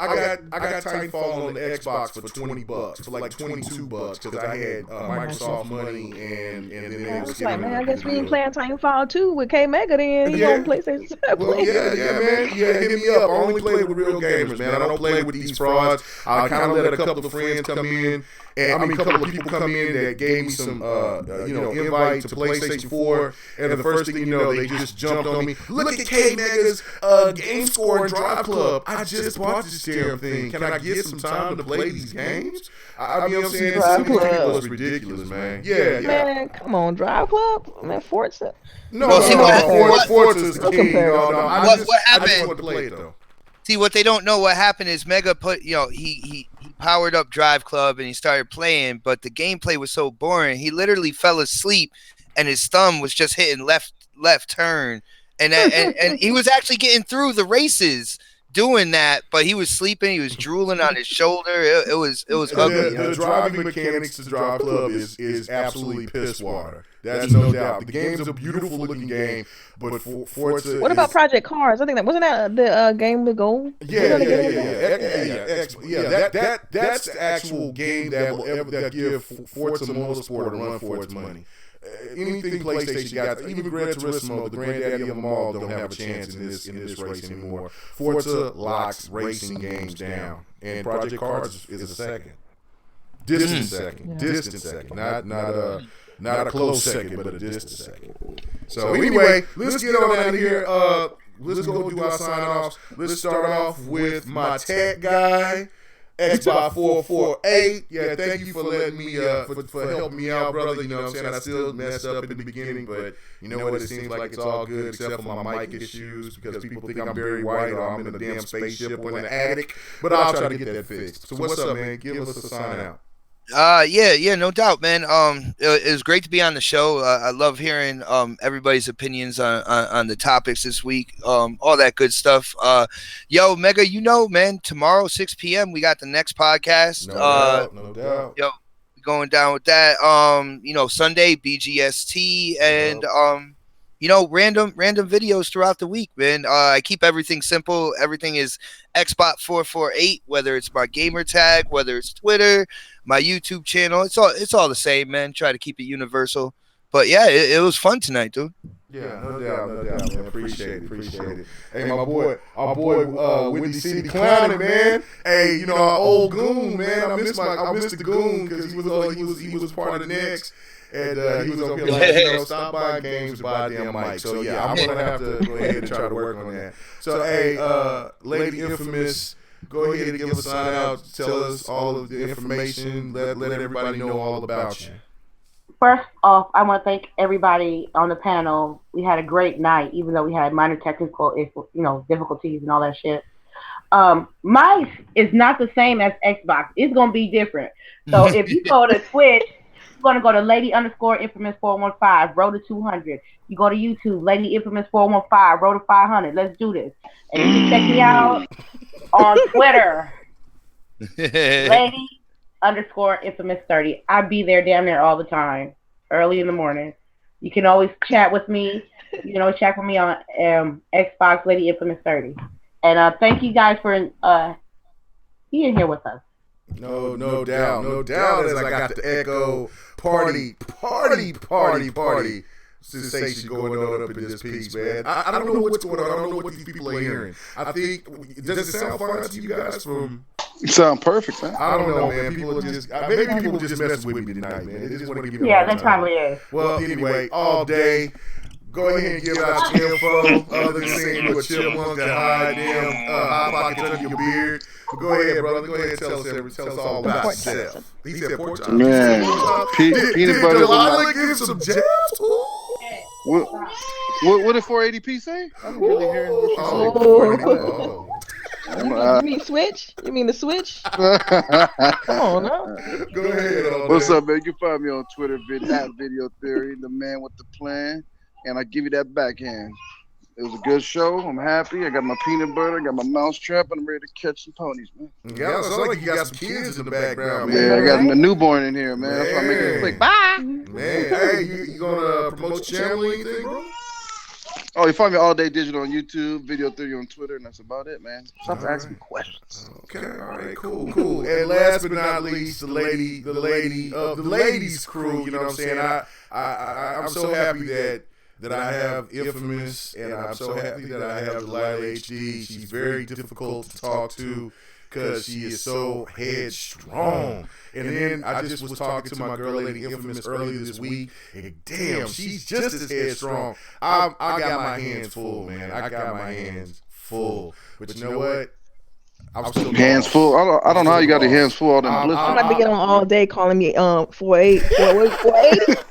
Titanfall on the Xbox for $20, for like $22, because I had Microsoft money, and then they was Like, giving man, me I guess we ain't deal. playing Titanfall 2 with K Mega then. He on PlayStation. Well, yeah, man. Yeah, hit me up. I only play with real gamers, man. I don't play with these frauds. I kind of let a couple of friends come in, and a couple of people come in that gave me some, invite to PlayStation 4, and the first thing you know, they just jumped on me. Look at K Mega's Game Score and Drive Club. I just bought this damn thing. Can I get some time to play these games? I mean, I'm saying, some of these people is ridiculous, man. Yeah. Man, come on, Drive Club? Man, Forza. No, Well, see, Forza is the king. No, I just happened? want to play it though. See, what they don't know, what happened is Mega put, he powered up Drive Club and he started playing, but the gameplay was so boring. He literally fell asleep, and his thumb was just hitting left turn, and he was actually getting through the races doing that, but he was sleeping. He was drooling on his shoulder. It was ugly. The driving mechanics to Drive Club is absolutely piss water. That's no doubt. The game's a beautiful looking game, but Forza. What about Project Cars? I think wasn't that the game with Gold? Yeah. That's the actual game that give Forza Motorsport a run for its money. Anything PlayStation got, even Gran Turismo, the granddaddy of them all, don't have a chance in this race anymore. Forza locks racing games down, and Project Cars is a second, distant second, not a close second, but a distant second. So anyway, let's get on out of here. Let's go do our sign offs. Let's start off with my tech guy. Xbox 448. Yeah, thank you for letting me for helping me out, brother. You know what I'm saying? I still messed up in the beginning, but you know what? It seems like it's all good except for my mic issues because people think I'm very white or I'm in a damn spaceship or in the attic. But I'll try to get that fixed. So what's up, man? Give us a sign out. Yeah, no doubt, man. It was great to be on the show. I love hearing everybody's opinions on the topics this week. All that good stuff. Yo, Mega, you know, man, tomorrow 6 p.m. we got the next podcast. No doubt. Yo, going down with that. You know, Sunday BGST and you know, random videos throughout the week, man. I keep everything simple. Everything is Xbox 448, whether it's my gamer tag, whether it's Twitter, my YouTube channel. It's all the same, man. Try to keep it universal. But yeah, it was fun tonight, dude. Yeah, no doubt, man. Appreciate it. Hey, our boy, Windy City clowning, man. Hey, you know, our old goon, man. I miss the goon because he was part of the next. And he was over here like, you know, stop buying games, buy a damn mic. So yeah, I'm gonna have to go ahead and try to work on that. So hey, Lady Infamous, go ahead and give us a sign out. Tell us all of the information. Let everybody know all about you. First off, I want to thank everybody on the panel. We had a great night, even though we had minor technical, difficulties and all that shit. Mine is not the same as Xbox. It's gonna be different. So if you go to Twitch, you're gonna go to Lady_Infamous415, road to 200. You go to YouTube, Lady Infamous 415, road to 500. Let's do this. And you can check me out on Twitter, Lady_Infamous30. I be there damn near all the time, early in the morning. You can always chat with me. You can always chat with me on Xbox, Lady Infamous30. And thank you guys for being here with us. No doubt. As I got the echo party sensation going on up in this piece, man. I don't know what's going on. I don't know what these people are hearing. I think, does it sound fine to you guys? You sound perfect, man. I don't know, man. People are just messing with me tonight, man. They just want to give me that probably is. Well, anyway, all day. Go ahead and give out your info, other than saying you're a chipmunk that hide them hot pockets under your beard. But go ahead, brother. Go ahead and tell us all about yourself. He said pork chop. Man, peanut butter. Did Delilah give some jabs? What did 480p say? I didn't really hear what she said. You mean Switch? You mean the Switch? Come on, no. Go ahead. What's up, man? You can find me on Twitter, Video Theory, the man with the plan. And I give you that backhand. It was a good show. I'm happy. I got my peanut butter. I got my mouse trap, and I'm ready to catch some ponies, man. Yeah, it sounds like you got some kids in the background, man. Yeah, I got a newborn in here, man. That's why I'm making it quick. Bye. Man, hey, you gonna promote your channel or anything, bro? Oh, you find me all day digital on YouTube, Video Theory on Twitter, and that's about it, man. Stop asking me questions. Okay, all right, cool. And last but not least, the lady of the ladies crew. You know what I'm saying? I'm so happy that I have Infamous, and I'm so happy that I have Delilah HD. She's very difficult to talk to because she is so headstrong. And then I just was talking to my girl, Lady Infamous, earlier this week, and damn, she's just as headstrong. I got my hands full, man. I got my hands full. But you know what? I'm still hands full. I don't know how you got your hands full. All them blisters. I'm about to get on all day calling me 480.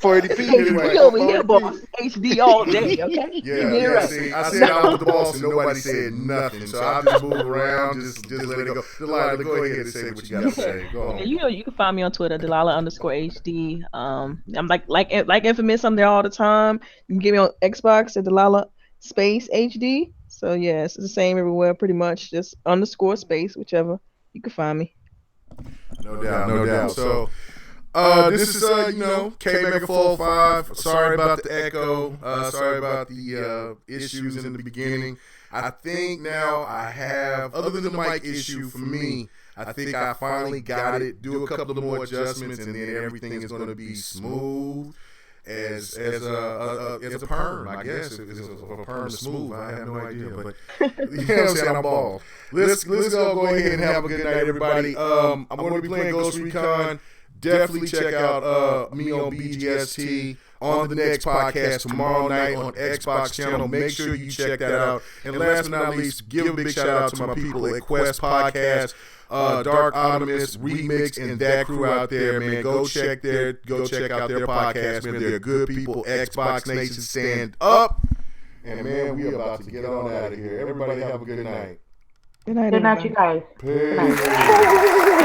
480p. You over here, boss. HD all day, okay? Yeah. Right. See, I said I was the boss and nobody said nothing. So I just move around, just let it go. Delilah, go ahead and say what you gotta say. Go on. You know, you can find me on Twitter, Delilah_HD. I'm like Infamous. I'm there all the time. You can get me on Xbox at Delilah_HD. So yeah, it's the same everywhere, pretty much. Just _space, whichever. You can find me. No doubt. So, this is K Mega 405. Sorry about the echo. Sorry about the issues in the beginning. I think now I have, other than the mic issue for me, I think I finally got it. Do a couple of more adjustments, and then everything is going to be smooth. As a perm, I guess. If it's a perm smooth, I have no idea. But you know what I'm saying, I'm bald. Let's go ahead and have a good night, everybody. I'm going to be playing Ghost Recon. Definitely check out me on BGST on the next podcast tomorrow night on Xbox channel. Make sure you check that out. And last but not least, give a big shout out to my people at Quest Podcast. Dark Optimist Remix and that crew out there, man. Go check out their podcast, man. They're good people. Xbox Nation, stand up. And man, we about to get on out of here. Everybody have a good night. Good night, Good night, everybody. you guys. Peace.